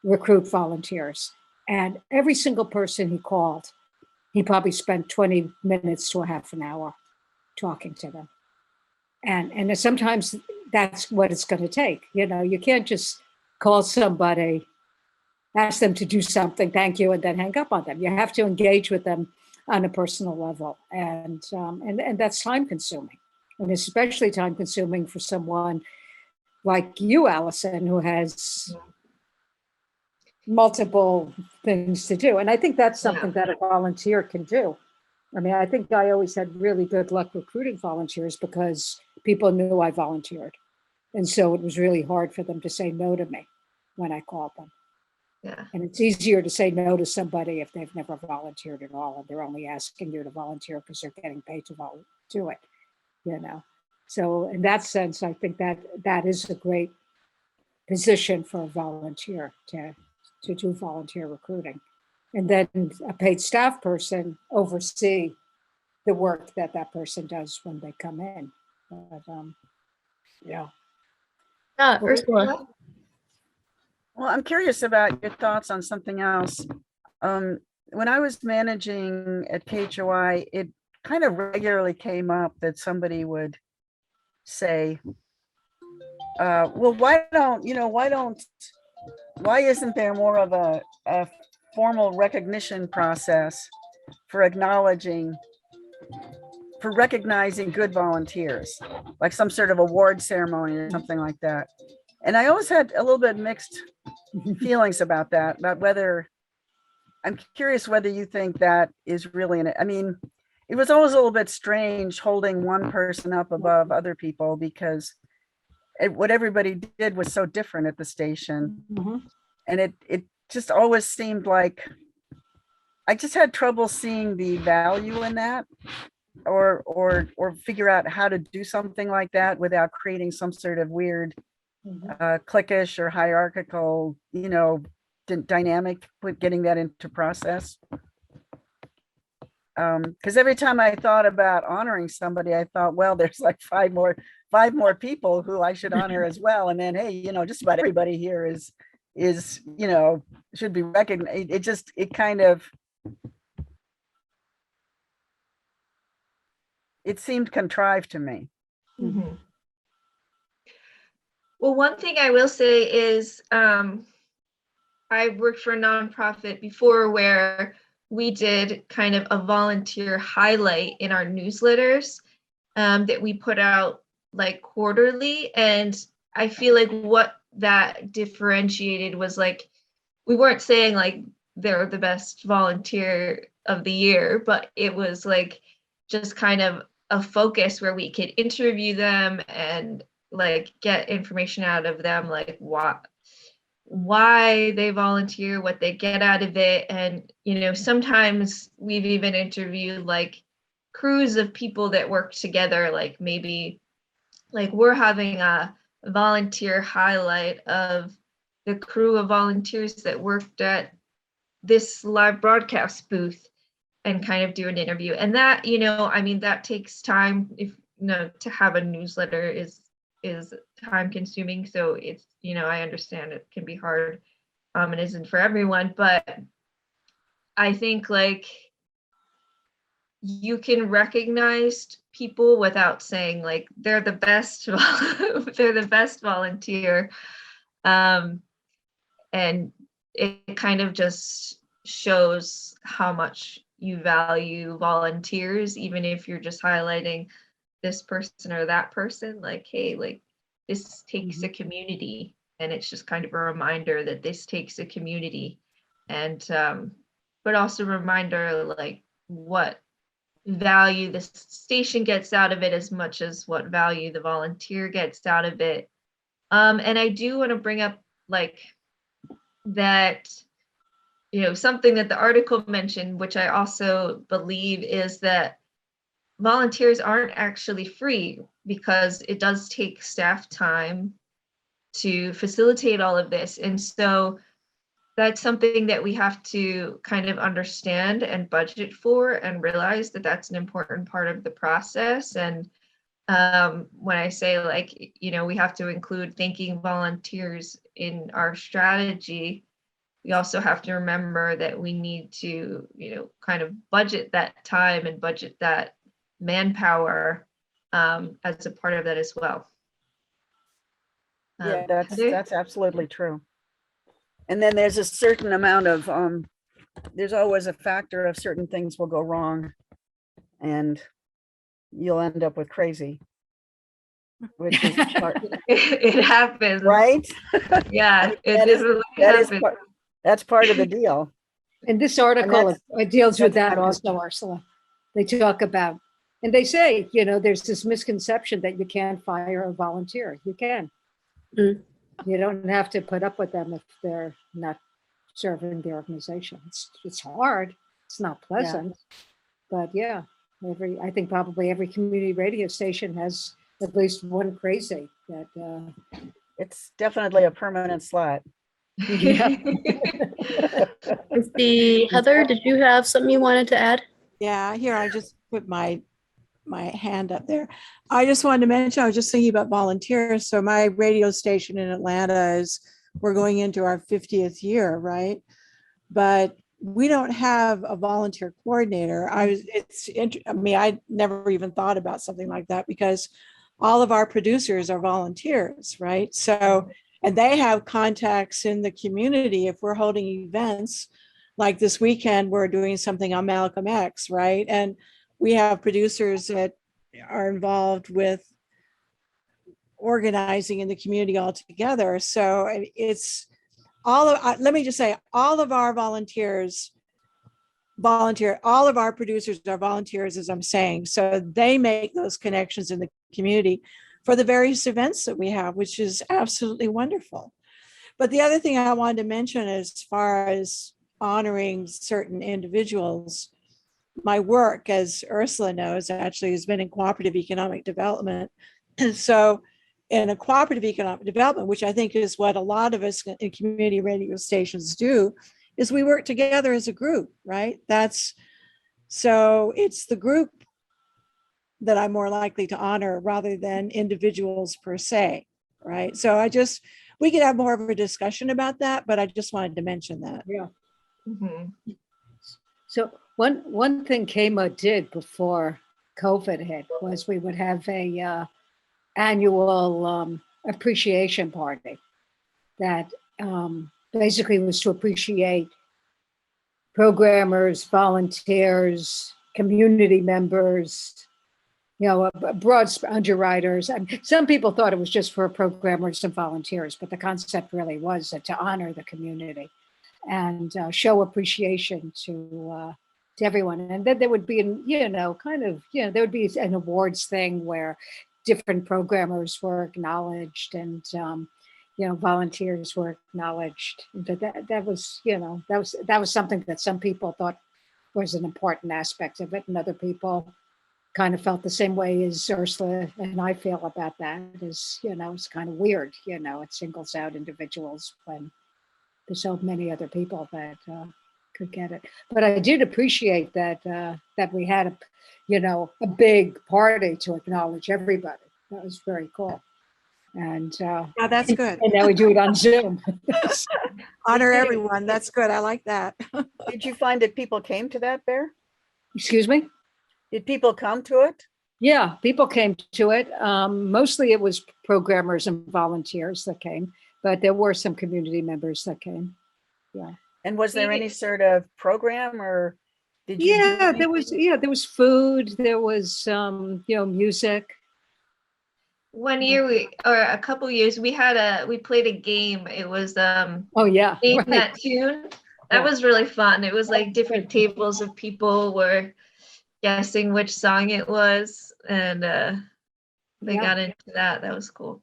recruit volunteers. And every single person he called, he probably spent 20 minutes to a half an hour talking to them. And sometimes that's what it's going to take. You know, you can't just call somebody, ask them to do something, thank you, and then hang up on them. You have to engage with them on a personal level. And that's time consuming. And especially time consuming for someone like you, Allison, who has multiple things to do. And I think that's something that a volunteer can do. I mean, I think I always had really good luck recruiting volunteers because people knew I volunteered. And so it was really hard for them to say no to me when I called them. Yeah. And it's easier to say no to somebody if they've never volunteered at all and they're only asking you to volunteer because they're getting paid to do it, you know. So in that sense, I think that is a great position for a volunteer to do volunteer recruiting. And then a paid staff person oversee the work that person does when they come in. But, yeah. Ursula. Well, I'm curious about your thoughts on something else. When I was managing at KHOI, it kind of regularly came up that somebody would say, well, why isn't there more of a formal recognition process for recognizing good volunteers, like some sort of award ceremony or something like that? And I always had a little bit mixed feelings about that, I'm curious whether you think that is really, I mean, it was always a little bit strange holding one person up above other people because what everybody did was so different at the station. Mm-hmm. And it just always seemed like I just had trouble seeing the value in that or figure out how to do something like that without creating some sort of weird cliquish or hierarchical, you know, dynamic with getting that into process. Because every time I thought about honoring somebody, I thought, well, there's like five more people who I should honor as well. And then, hey, you know, just about everybody here is, you know, should be recognized. It seemed contrived to me. Mm-hmm. Well, one thing I will say is I worked for a nonprofit before where we did kind of a volunteer highlight in our newsletters that we put out like quarterly. And I feel like what that differentiated was like, we weren't saying like they're the best volunteer of the year, but it was like just kind of a focus where we could interview them and like get information out of them, like why they volunteer, what they get out of it. And, you know, sometimes we've even interviewed like crews of people that work together, like maybe like we're having a volunteer highlight of the crew of volunteers that worked at this live broadcast booth and kind of do an interview. And that, you know, I mean, that takes time. If to have a newsletter is time consuming. So it's, I understand it can be hard. It isn't for everyone, but I think like you can recognize people without saying like they're the best they're the best volunteer. And it kind of just shows how much you value volunteers, even if you're just highlighting this person or that person, like, hey, like this takes a community, and it's just kind of a reminder that this takes a community. And but also a reminder like what value the station gets out of it as much as what value the volunteer gets out of it. And I do want to bring up like that, something that the article mentioned, which I also believe, is that volunteers aren't actually free, because it does take staff time to facilitate all of this. And so that's something that we have to kind of understand and budget for, and realize that that's an important part of the process. And when I say like, we have to include thanking volunteers in our strategy, we also have to remember that we need to, kind of budget that time and budget that manpower as a part of that as well. Yeah, Heather? that's absolutely true. And then there's a certain amount of, there's always a factor of certain things will go wrong and you'll end up with crazy, which is part, It happens. right? Yeah, it That is- definitely that is happens. That's part of the deal. And this article that's- deals with that's that also, Ursula. They talk about, and they say, there's this misconception that you can't fire a volunteer. You can. Mm. You don't have to put up with them if they're not serving the organization. It's hard. It's not pleasant. But yeah, I think probably every community radio station has at least one crazy that It's definitely a permanent slot. Yeah. Heather, did you have something you wanted to add? Yeah, here, I just put my hand up there. I just wanted to mention, I was just thinking about volunteers. So my radio station in Atlanta we're going into our 50th year, right? But we don't have a volunteer coordinator. I never even thought about something like that, because all of our producers are volunteers, right? So, and they have contacts in the community. If we're holding events like this weekend, we're doing something on Malcolm X, right? And we have producers that are involved with organizing in the community altogether. So it's let me just say, all of our volunteers volunteer, all of our producers are volunteers, as I'm saying. So they make those connections in the community for the various events that we have, which is absolutely wonderful. But the other thing I wanted to mention, as far as honoring certain individuals, my work, as Ursula knows, actually has been in cooperative economic development. And so in a cooperative economic development, which I think is what a lot of us in community radio stations do, is we work together as a group, right? So it's the group that I'm more likely to honor rather than individuals per se, right? So we could have more of a discussion about that, but I just wanted to mention that. yeah. Mhm. So one thing KMUD did before COVID hit was we would have a annual appreciation party that basically was to appreciate programmers, volunteers, community members, a broad underwriters. And some people thought it was just for programmers and volunteers, but the concept really was to honor the community and show appreciation to everyone. And then there would be, there would be an awards thing where different programmers were acknowledged and, volunteers were acknowledged. But that was something that some people thought was an important aspect of it, and other people kind of felt the same way as Ursula and I feel about that. It's kind of weird. It singles out individuals when there's so many other people that could get it. But I did appreciate that that we had a big party to acknowledge everybody. That was very cool. And Yeah, that's good. and now we do it on Zoom. Honor everyone. That's good. I like that. Did you find that people came to that, Bear? Excuse me? Did people come to it? Yeah, people came to it. Mostly it was programmers and volunteers that came, but there were some community members that came. Yeah. And was there any sort of program, or did you? do Yeah, there anything? was food, there was music. One year or a couple years, we played a game. It was Oh yeah. Name Right. That Tune. Yeah. That was really fun. It was like different tables of people were guessing which song it was, and they Yeah. got into that. That was cool.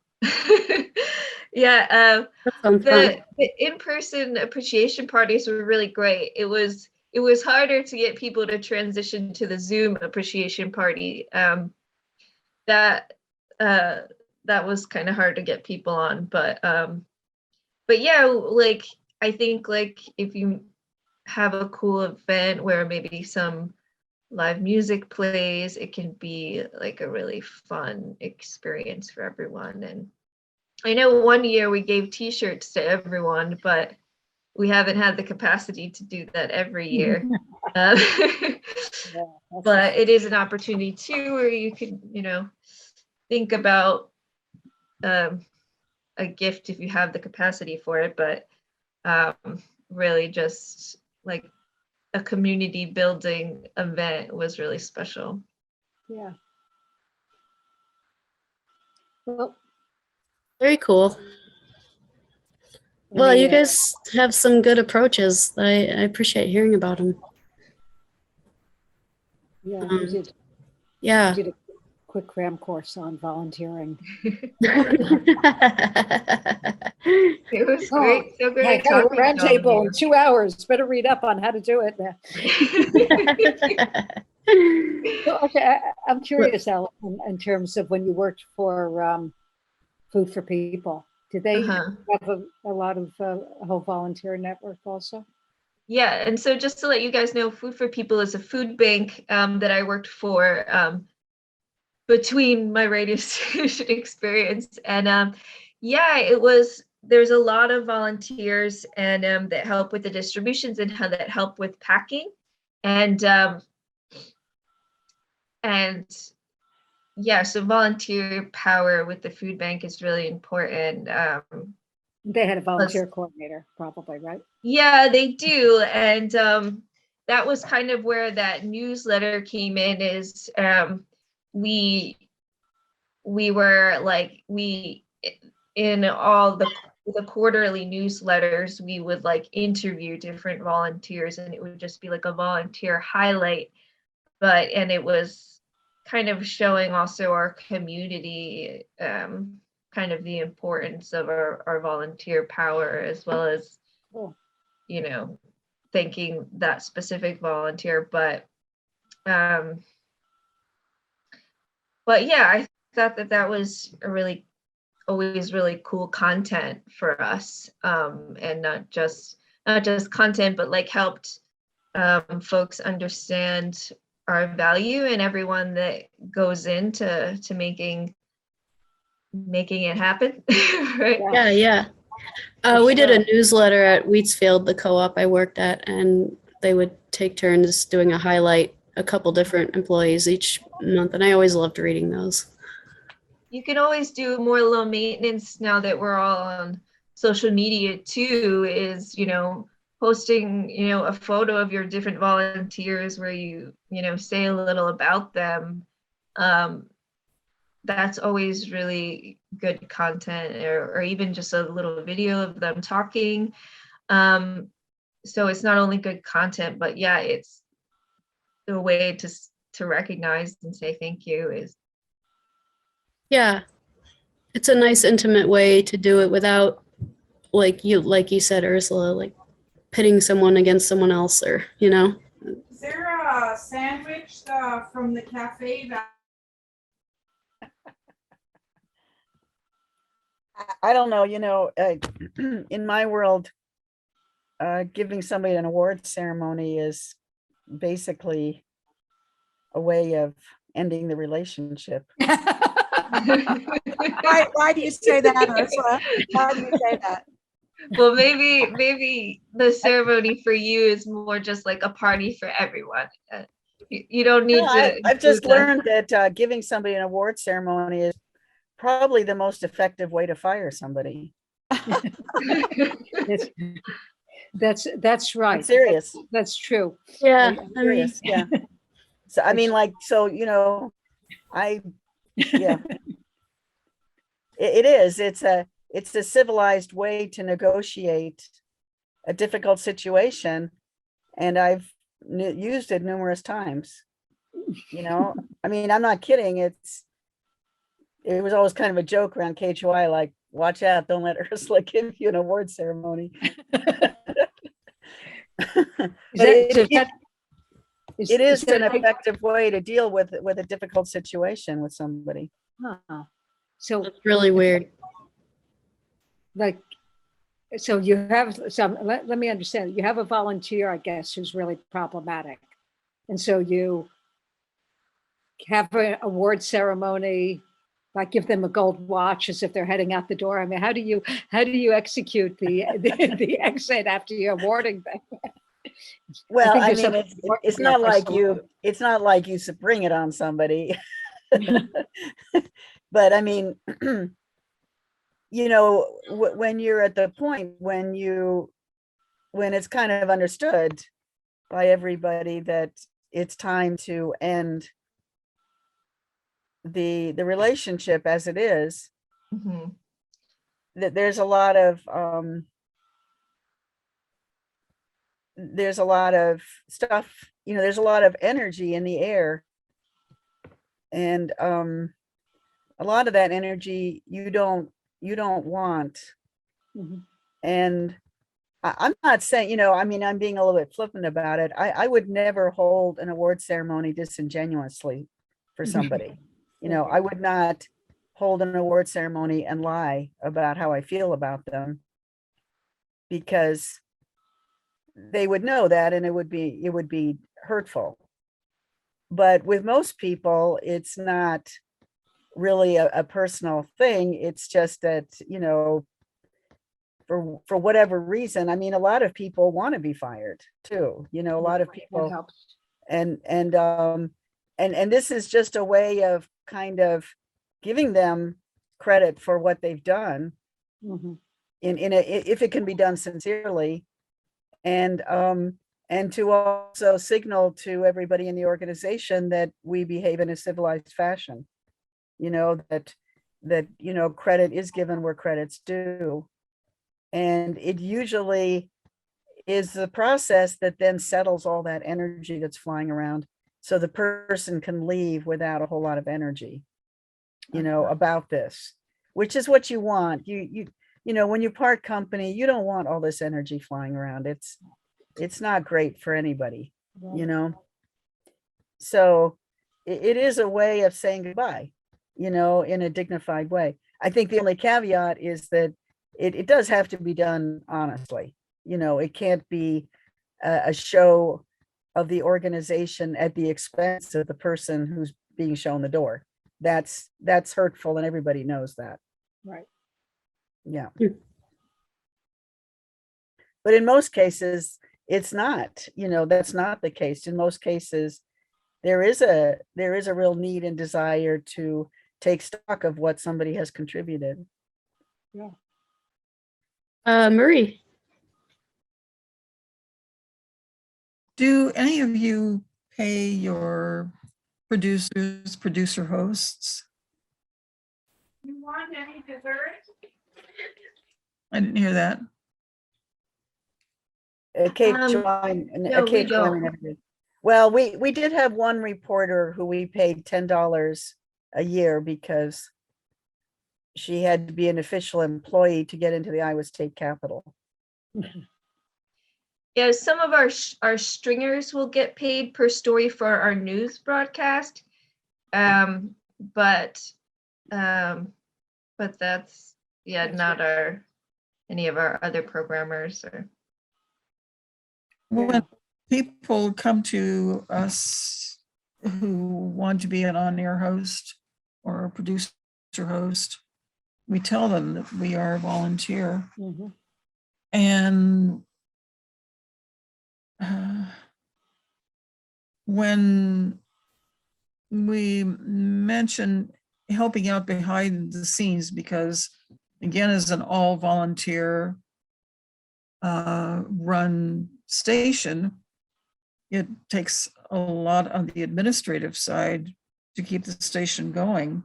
Yeah, That sounds fun. the in-person appreciation parties were really great. It was harder to get people to transition to the Zoom appreciation party. That was kind of hard to get people on, but yeah, like I think like if you have a cool event where maybe some live music plays, it can be like a really fun experience for everyone. And I know one year we gave t-shirts to everyone, but we haven't had the capacity to do that every year. Yeah, But it is an opportunity too, where you could, think about a gift if you have the capacity for it, but really just like a community building event was really special. yeah. Well, Very cool. Well, you guys have some good approaches. I appreciate hearing about them. yeah, Yeah. we did a quick cram course on volunteering. It was great. So I great got a talking round to all table of in 2 hours. Better read up on how to do it. you. So, okay, I'm curious, Al, in terms of when you worked for Food for People, did they Uh-huh. have a lot of a whole volunteer network also? Yeah, and so just to let you guys know, Food for People is a food bank that I worked for between my radio station experience. And yeah, there's a lot of volunteers and that help with the distributions and how that help with packing. And yeah, so volunteer power with the food bank is really important. They had a volunteer coordinator, probably, right? Yeah, they do. And that was kind of where that newsletter came in, is we were like, in all the quarterly newsletters, we would like interview different volunteers, and it would just be like a volunteer highlight. And it was kind of showing also our community, kind of the importance of our volunteer power, as well as, Cool. thanking that specific volunteer. But yeah, I thought that was always really cool content for us, and not just content, but like helped folks understand our value and everyone that goes into making it happen. Right. Yeah. We did a newsletter at Wheatsfield, the co-op I worked at, and they would take turns doing a highlight, a couple different employees each month, and I always loved reading those. You can always do more low maintenance now that we're all on social media too, is, posting, a photo of your different volunteers where you say a little about them. That's always really good content, or even just a little video of them talking. So it's not only good content, but yeah, it's the way to recognize and say thank you is. Yeah. It's a nice intimate way to do it without, like you said, Ursula, like pitting someone against someone else, or, Is there a sandwich from the cafe that? I don't know, in my world, giving somebody an award ceremony is basically a way of ending the relationship. Why do you say that, Ursula? Why do you say that? Well, maybe the ceremony for you is more just like a party for everyone. You don't need No, to. I've just include them. learned that giving somebody an award ceremony is probably the most effective way to fire somebody. That's right. I'm serious. That's true. Yeah, I'm I mean, serious. Yeah. So I mean, like, so yeah, it is. It's a civilized way to negotiate a difficult situation, and I've used it numerous times. I mean, I'm not kidding. It was always kind of a joke around KHY, like, watch out, don't let Ursula give you an award ceremony. It is an effective way to deal with a difficult situation with somebody. So that's really weird. like, so you have some, let me understand, you have a volunteer, I guess, who's really problematic. And so you have an award ceremony, like give them a gold watch as if they're heading out the door. I mean, how do you execute the exit after you're awarding them? Well, I think there's mean, something more it's to not be like personal. it's not like you spring it on somebody. But I mean, when you're at the point when it's kind of understood by everybody that it's time to end the relationship as it is, Mhm. that there's a lot of stuff, there's a lot of energy in the air, and a lot of that energy you don't want. Mhm. And I'm not saying, I mean, I'm being a little bit flippant about it. I would never hold an award ceremony disingenuously for somebody. I would not hold an award ceremony and lie about how I feel about them, because they would know that, and it would be hurtful. But with most people, it's not really a personal thing. It's just that, for whatever reason, I mean, a lot of people want to be fired too, a lot of That people, helps. and this is just a way of kind of giving them credit for what they've done, Mhm. if it can be done sincerely, and to also signal to everybody in the organization that we behave in a civilized fashion, that credit is given where credit's due. And it usually is the process that then settles all that energy that's flying around, so the person can leave without a whole lot of energy, about this, which is what you want. When you part company, you don't want all this energy flying around. It's not great for anybody, so it is a way of saying goodbye, in a dignified way. I think the only caveat is that it does have to be done honestly. It can't be a show of the organization at the expense of the person who's being shown the door. That's hurtful, and everybody knows that. Right. Yeah. Hmm. But in most cases, it's not, that's not the case. In most cases, there is a real need and desire to take stock of what somebody has contributed. Yeah. Marie. Do any of you pay your producer hosts? You want any dessert? I didn't hear that. No, we don't. never did. Well, we did have one reporter who we paid $10 a year because she had to be an official employee to get into the Iowa State Capitol. Yeah, some of our stringers will get paid per story for our news broadcast, but that's not any of our other programmers. Or when people come to us who want to be an on-air host or a producer host, we tell them that we are a volunteer. Mhm. And when we mention helping out behind the scenes, because again, as an all volunteer run station, it takes a lot on the administrative side to keep the station going.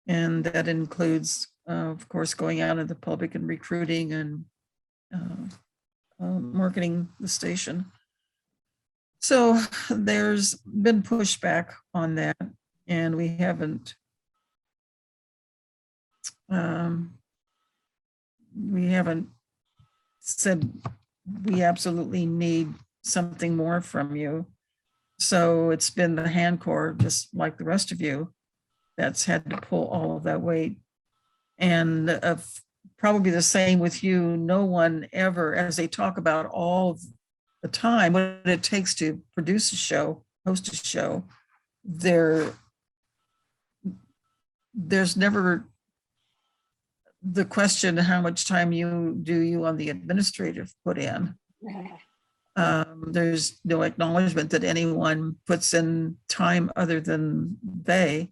And that includes, of course, going out in the public and recruiting and marketing the station. So there's been pushback on that, and we haven't said we absolutely need something more from you. So it's been the hand corps, just like the rest of you, that's had to pull all of that weight. And probably the same with you. No one ever, as they talk about all the time, what it takes to produce a show, host a show, there's never the question how much time you on the administrative put in. There's no acknowledgement that anyone puts in time other than they.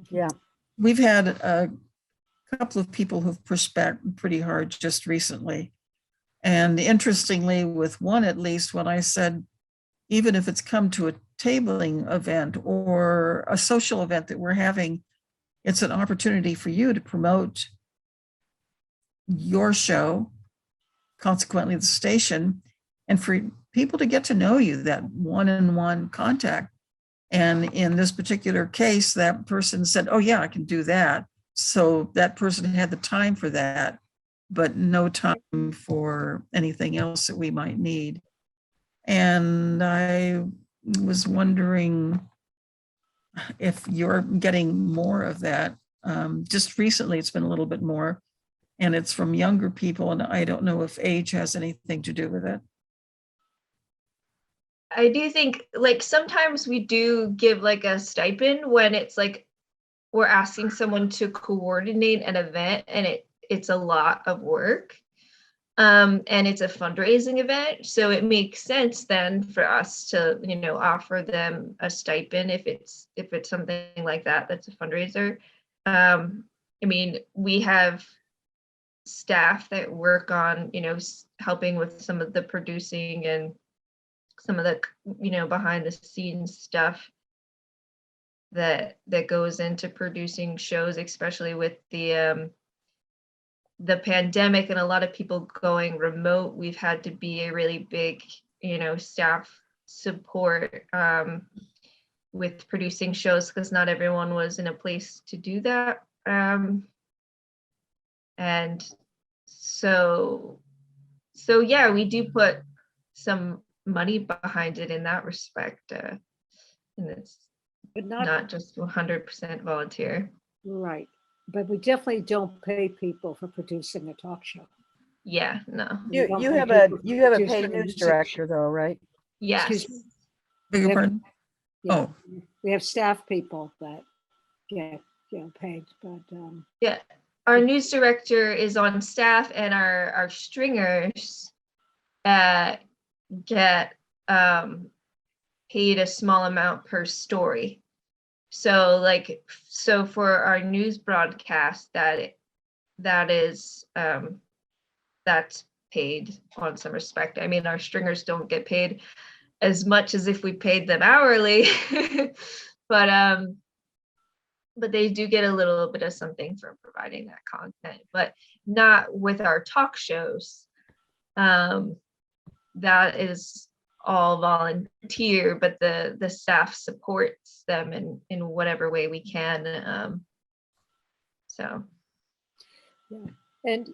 Yeah. We've had a couple of people who've pushed back pretty hard just recently. And interestingly, with one at least, when I said, even if it's come to a tabling event or a social event that we're having, it's an opportunity for you to promote your show, consequently the station, and for people to get to know you, that one-on-one contact. And in this particular case, that person said, oh yeah, I can do that. So that person had the time for that, but no time for anything else that we might need. And I was wondering if you're getting more of that. Just recently, it's been a little bit more, and it's from younger people, and I don't know if age has anything to do with it. I do think like sometimes we do give like a stipend when it's like we're asking someone to coordinate an event and it's a lot of work. And it's a fundraising event. So it makes sense then for us to, offer them a stipend if it's something like that, that's a fundraiser. I mean, we have staff that work on, helping with some of the producing and some of the, behind the scenes stuff that goes into producing shows, especially with the pandemic and a lot of people going remote. We've had to be a really big, staff support with producing shows because not everyone was in a place to do that. And so yeah, we do put some money behind it in that respect. And it's But not just 100% volunteer. right. But we definitely don't pay people for producing a talk show. Yeah, no. We don't You pay have a people for paid producing a news music director though, right? Yes. Excuse me. Beg your Yeah. pardon? Yeah, Oh, we have staff people that get, paid, but, Yeah. Our news director is on staff and our stringers get paid a small amount per story. So for our news broadcast that is that's paid on some respect. I mean, our stringers don't get paid as much as if we paid them hourly, but they do get a little bit of something for providing that content, but not with our talk shows. That is all volunteer, but the staff supports them in whatever way we can. So. and,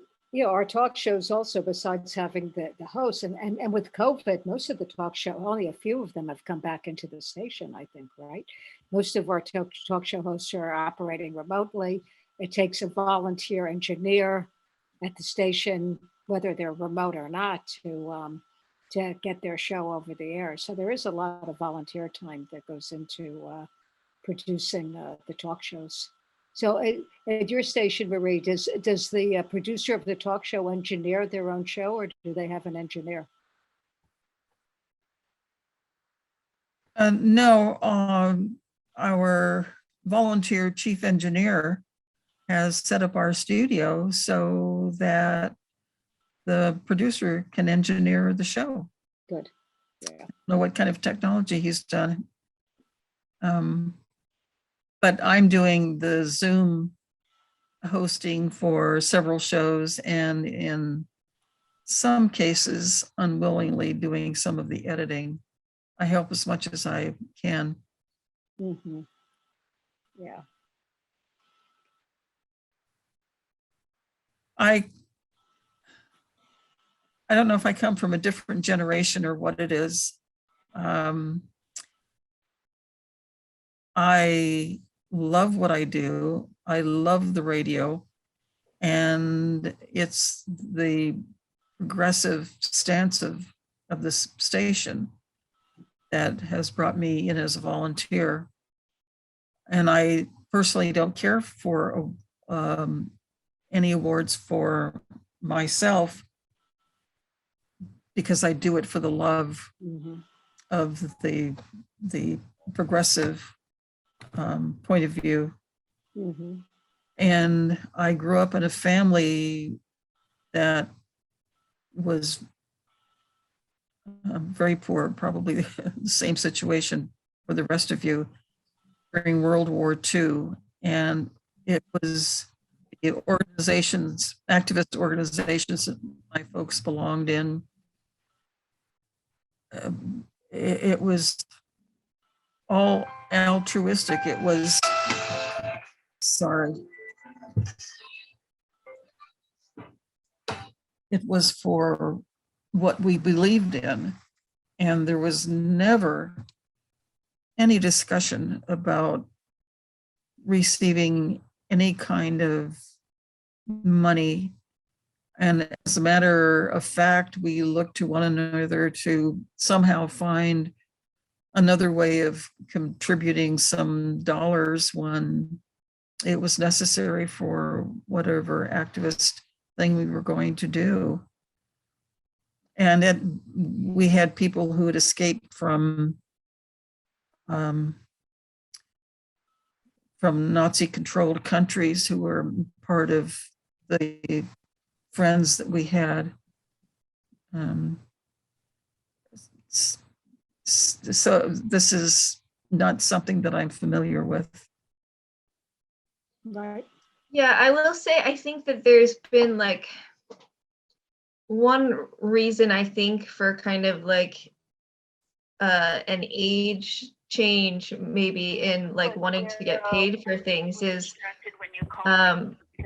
our talk shows also, besides having the hosts and with COVID, most of the talk show, only a few of them have come back into the station, I think, right? Most of our talk show hosts are operating remotely. It takes a volunteer engineer at the station whether they're remote or not, to get their show over the air. So there is a lot of volunteer time that goes into producing the talk shows. So at your station, Marie, does the producer of the talk show engineer their own show, or do they have an engineer? No, our volunteer chief engineer has set up our studio so that the producer can engineer the show. Good. Yeah. Know what kind of technology he's done. But I'm doing the Zoom hosting for several shows, and in some cases unwillingly doing some of the editing. I help as much as I can. Mm-hmm. Yeah. I don't know if I come from a different generation or what it is. I love what I do. I love the radio, and it's the progressive stance of this station that has brought me in as a volunteer. And I personally don't care for any awards for myself, because I do it for the love of the progressive point of view. And I grew up in a family that was very poor, probably the same situation for the rest of you during World War II. And it was the organizations, activist organizations that my folks belonged in. It was all altruistic. It was, sorry. It was for what we believed in. And there was never any discussion about receiving any kind of money. And as a matter of fact, we looked to one another to somehow find another way of contributing some dollars when it was necessary for whatever activist thing we were going to do. And we had people who had escaped from Nazi-controlled countries who were part of the friends that we had. So this is not something that I'm familiar with. Right. Yeah, I will say, I think that there's been like one reason, I think, for kind of like an age change maybe in like wanting to get paid for things is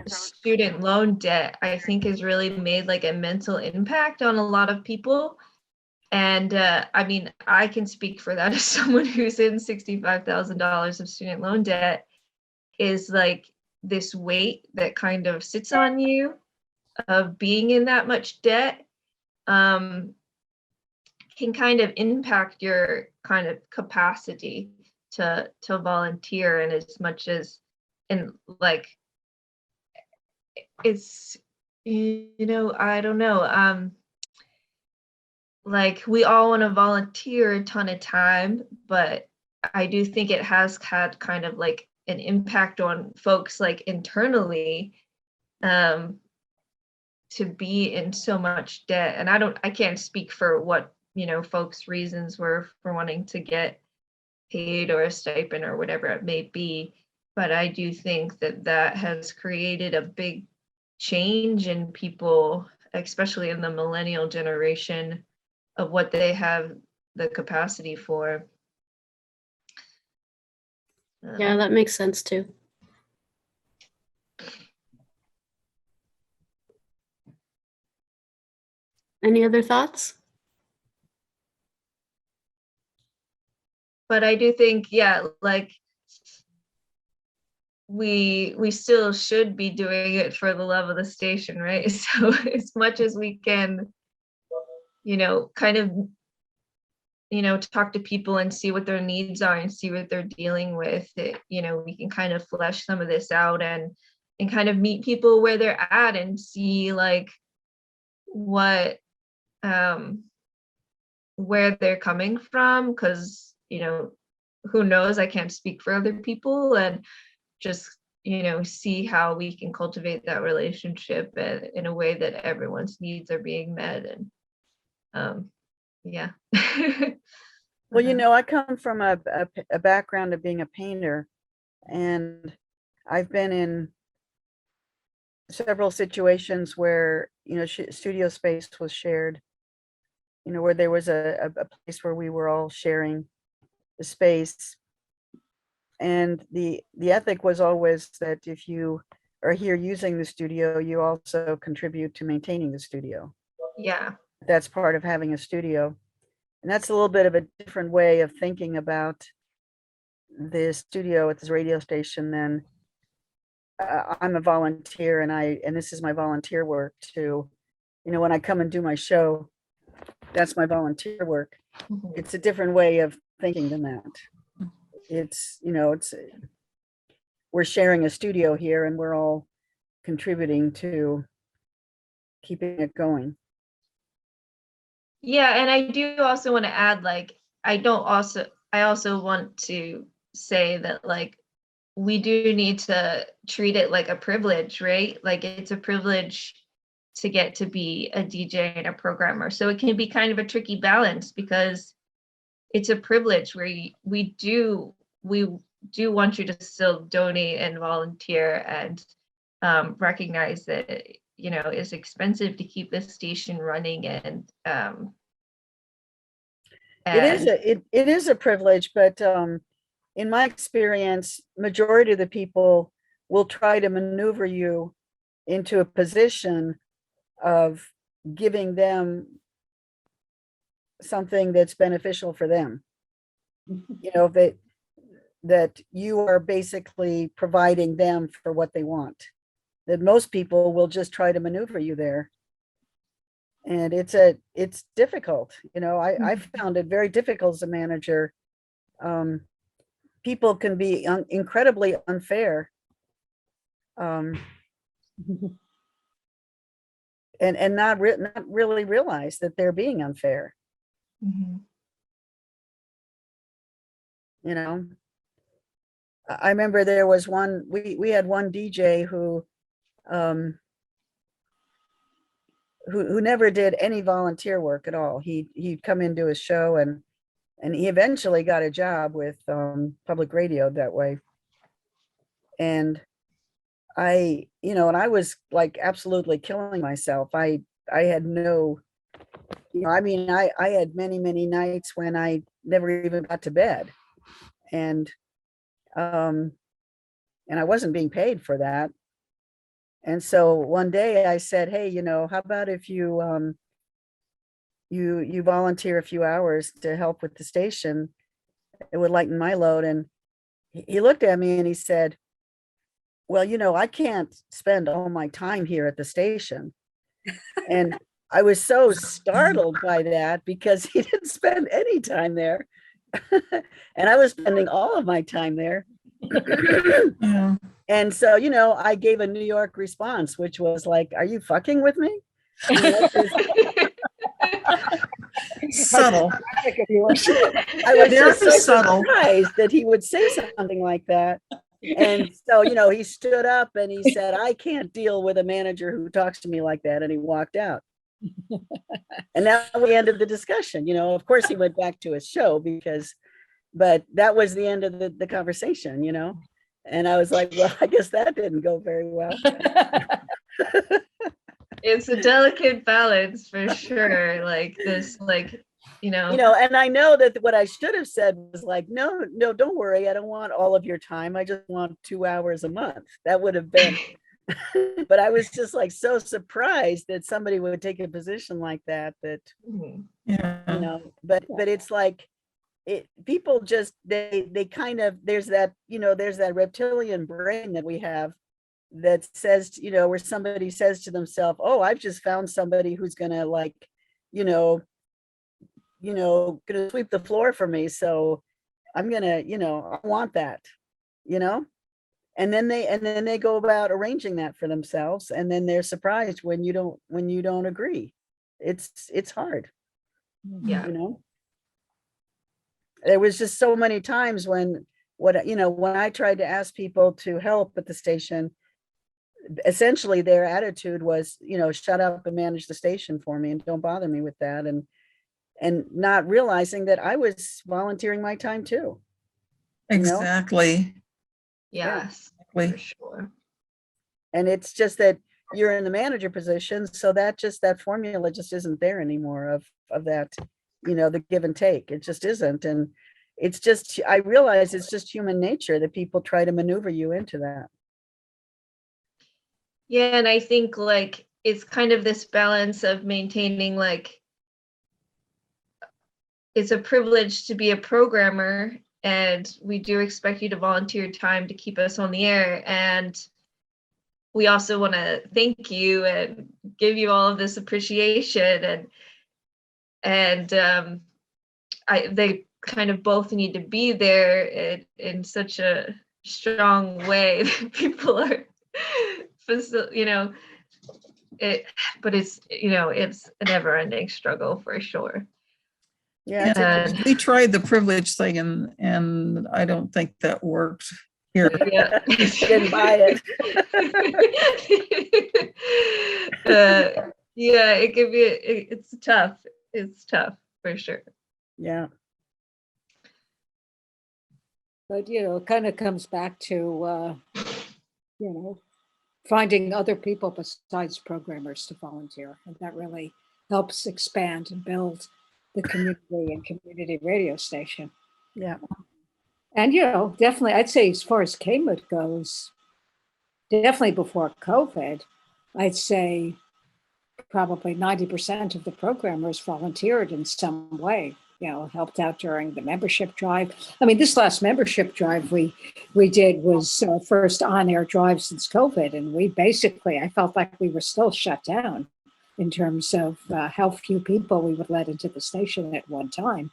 student loan debt, I think, has really made like a mental impact on a lot of people. And I mean, I can speak for that as someone who's in $65,000 of student loan debt, is like this weight that kind of sits on you of being in that much debt can kind of impact your kind of capacity to volunteer. And as much as, and like, it's, you know, I don't know, like we all want to volunteer a ton of time, but I do think it has had kind of like an impact on folks like internally to be in so much debt. And I can't speak for what, you know, folks' reasons were for wanting to get paid or a stipend or whatever it may be. But I do think that that has created a big change in people, especially in the millennial generation, of what they have the capacity for. Yeah, that makes sense too. Any other thoughts? But I do think, yeah, like we still should be doing it for the love of the station, right? So as much as we can, kind of, talk to people and see what their needs are and see what they're dealing with, we can kind of flesh some of this out and kind of meet people where they're at and see like what, where they're coming from, because, who knows, I can't speak for other people, and just, see how we can cultivate that relationship in a way that everyone's needs are being met. And yeah. Well, I come from a background of being a painter, and I've been in several situations where, studio space was shared, where there was a place where we were all sharing the space. And the ethic was always that if you are here using the studio, you also contribute to maintaining the studio. Yeah. That's part of having a studio. And that's a little bit of a different way of thinking about the studio at this radio station than I'm a volunteer, and this is my volunteer work too. When I come and do my show, that's my volunteer work. Mhm. It's a different way of thinking than that. It's, we're sharing a studio here and we're all contributing to keeping it going. Yeah, and I do also want to add, like, I also want to say that, like, we do need to treat it like a privilege, right? Like, it's a privilege to get to be a DJ and a programmer. So it can be kind of a tricky balance, because it's a privilege where we do want you to still donate and volunteer, and recognize that it's expensive to keep this station running, and It is a privilege, but in my experience, majority of the people will try to maneuver you into a position of giving them something that's beneficial for them. That you are basically providing them for what they want. That most people will just try to maneuver you there. And it's difficult. I found it very difficult as a manager. People can be incredibly unfair. And not really realize that they're being unfair. Mhm. I remember there was we had one DJ who never did any volunteer work at all. He'd come into his show and he eventually got a job with public radio that way. And I was like absolutely killing myself. I had no, I had many nights when I never even got to bed. And I wasn't being paid for that. And so one day I said, hey, how about if you you volunteer a few hours to help with the station? It would lighten my load. And he looked at me and he said, well, I can't spend all my time here at the station. And I was so startled by that, because he didn't spend any time there. And I was spending all of my time there. Yeah. And so, I gave a New York response, which was like, are you fucking with me? Subtle. I was just so surprised that he would say something like that. And so, he stood up and he said, I can't deal with a manager who talks to me like that. And he walked out. And that was the end of the discussion. Of course, he went back to his show but that was the end of the conversation, And I was like, well, I guess that didn't go very well. It's a delicate balance for sure. Like this, and I know that what I should have said was like, no, don't worry. I don't want all of your time. I just want 2 hours a month. That would have been, but I was just like so surprised that somebody would take a position like that, Mhm. Yeah. but it's like, people just, they kind of, there's that, there's that reptilian brain that we have that says, where somebody says to themselves, oh, I've just found somebody who's gonna like, gonna sweep the floor for me. So I'm gonna, I want that, and then they go about arranging that for themselves, and then they're surprised when you don't agree. It's hard, Yeah. There was just so many times when when I tried to ask people to help at the station, essentially their attitude was, shut up and manage the station for me and don't bother me with that, and not realizing that I was volunteering my time too. Exactly. Yes, for Exactly. sure. And it's just that you're in the manager position, so that formula just isn't there anymore of that, the give and take. It just isn't. And it's just, I realize it's just human nature that people try to maneuver you into that. Yeah, and I think like it's kind of this balance of maintaining like it's a privilege to be a programmer, and we do expect you to volunteer time to keep us on the air, and we also want to thank you and give you all of this appreciation, and they kind of both need to be there in such a strong way that people are but it's it's a never-ending struggle for sure. Yeah, And We tried the privilege thing, and I don't think that worked here. yeah. didn't buy it. Yeah, it can be. It's tough. It's tough for sure. Yeah. But, it kind of comes back to, finding other people besides programmers to volunteer. And that really helps expand and build the community and community radio station. Yeah. And, definitely, I'd say as far as KMUD goes, definitely before COVID, I'd say probably 90% of the programmers volunteered in some way, helped out during the membership drive. I mean, this last membership drive we did was first on-air drive since COVID. And we basically, I felt like we were still shut down in terms of how few people we would let into the station at one time.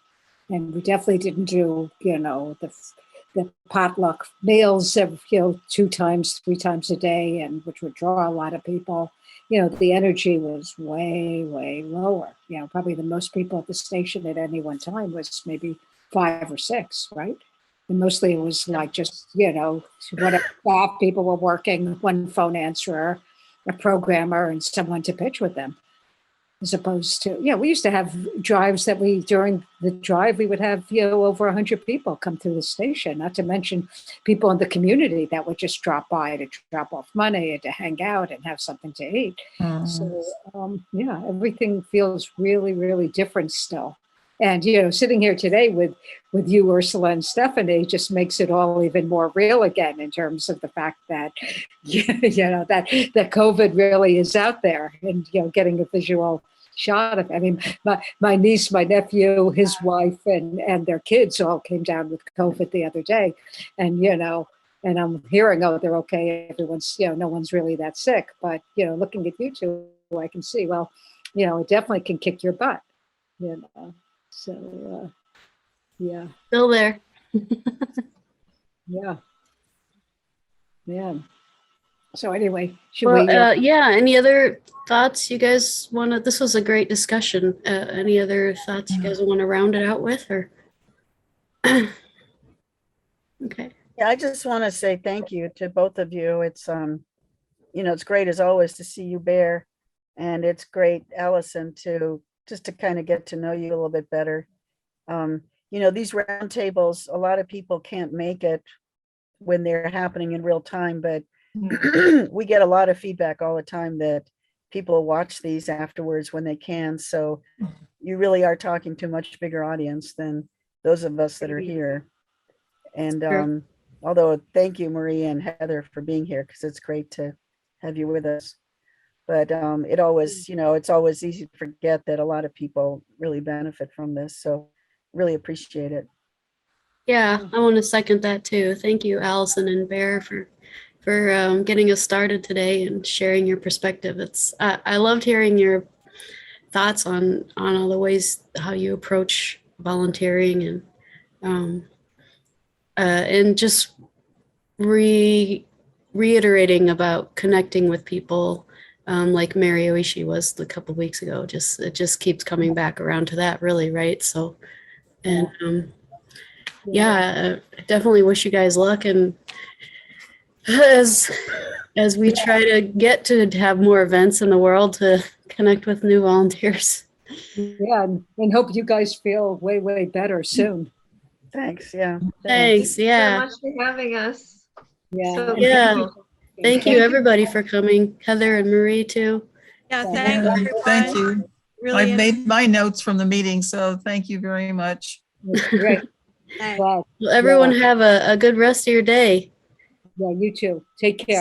And we definitely didn't do, the potluck meals, 2 times, 3 times a day, and which would draw a lot of people. The energy was way, way lower. Probably the most people at the station at any one time was maybe 5 or 6, right? And mostly it was like just, whatever staff people were working, one phone answerer, a programmer, and someone to pitch with them. As opposed to, we used to have drives that during the drive, we would have, over 100 people come through the station, not to mention people in the community that would just drop by to drop off money and to hang out and have something to eat. So, everything feels really, really different still. And, sitting here today with you, Ursula and Stephanie, just makes it all even more real again in terms of the fact that, that COVID really is out there, and, getting a visual shot of it. I mean, my niece, my nephew, his wife, and their kids all came down with COVID the other day. And, and I'm hearing, oh, they're okay. Everyone's, no one's really that sick. But, looking at you two, I can see, well, it definitely can kick your butt, So, yeah. Still there. Yeah. Yeah. So anyway, should Well, we? yeah. Any other thoughts you guys want to? This was a great discussion. Any other thoughts you guys want to round it out with, or? Okay. Yeah, I just want to say thank you to both of you. It's it's great as always to see you, Behr, and it's great, Allison, to kind of get to know you a little bit better. These roundtables, a lot of people can't make it when they're happening in real time, but we get a lot of feedback all the time that people watch these afterwards when they can. So you really are talking to a much bigger audience than those of us that are here. And Sure. although thank you, Marie and Heather, for being here, because it's great to have you with us. But it always, it's always easy to forget that a lot of people really benefit from this. So really appreciate it. Yeah, I want to second that too. Thank you, Allison and Bear, for getting us started today and sharing your perspective. I loved hearing your thoughts on all the ways how you approach volunteering and just reiterating about connecting with people, like Mary Oishi was a couple weeks ago. It just keeps coming back around to that, really, right? So, and yeah, I definitely wish you guys luck, and as we try to get to have more events in the world to connect with new volunteers. Yeah, and hope you guys feel way, way better soon. Thanks, yeah. Thanks. So Yeah. much for having us. Yeah. So Yeah. grateful. Thank you, everybody, for coming. Heather and Marie, too. Yeah, Thank thanks, you. everyone. Thank you. Really I've made my notes from the meeting, so thank you very much. It's great. Thanks. Glad. Well, everyone have a good rest of your day. Yeah, you too. Take care.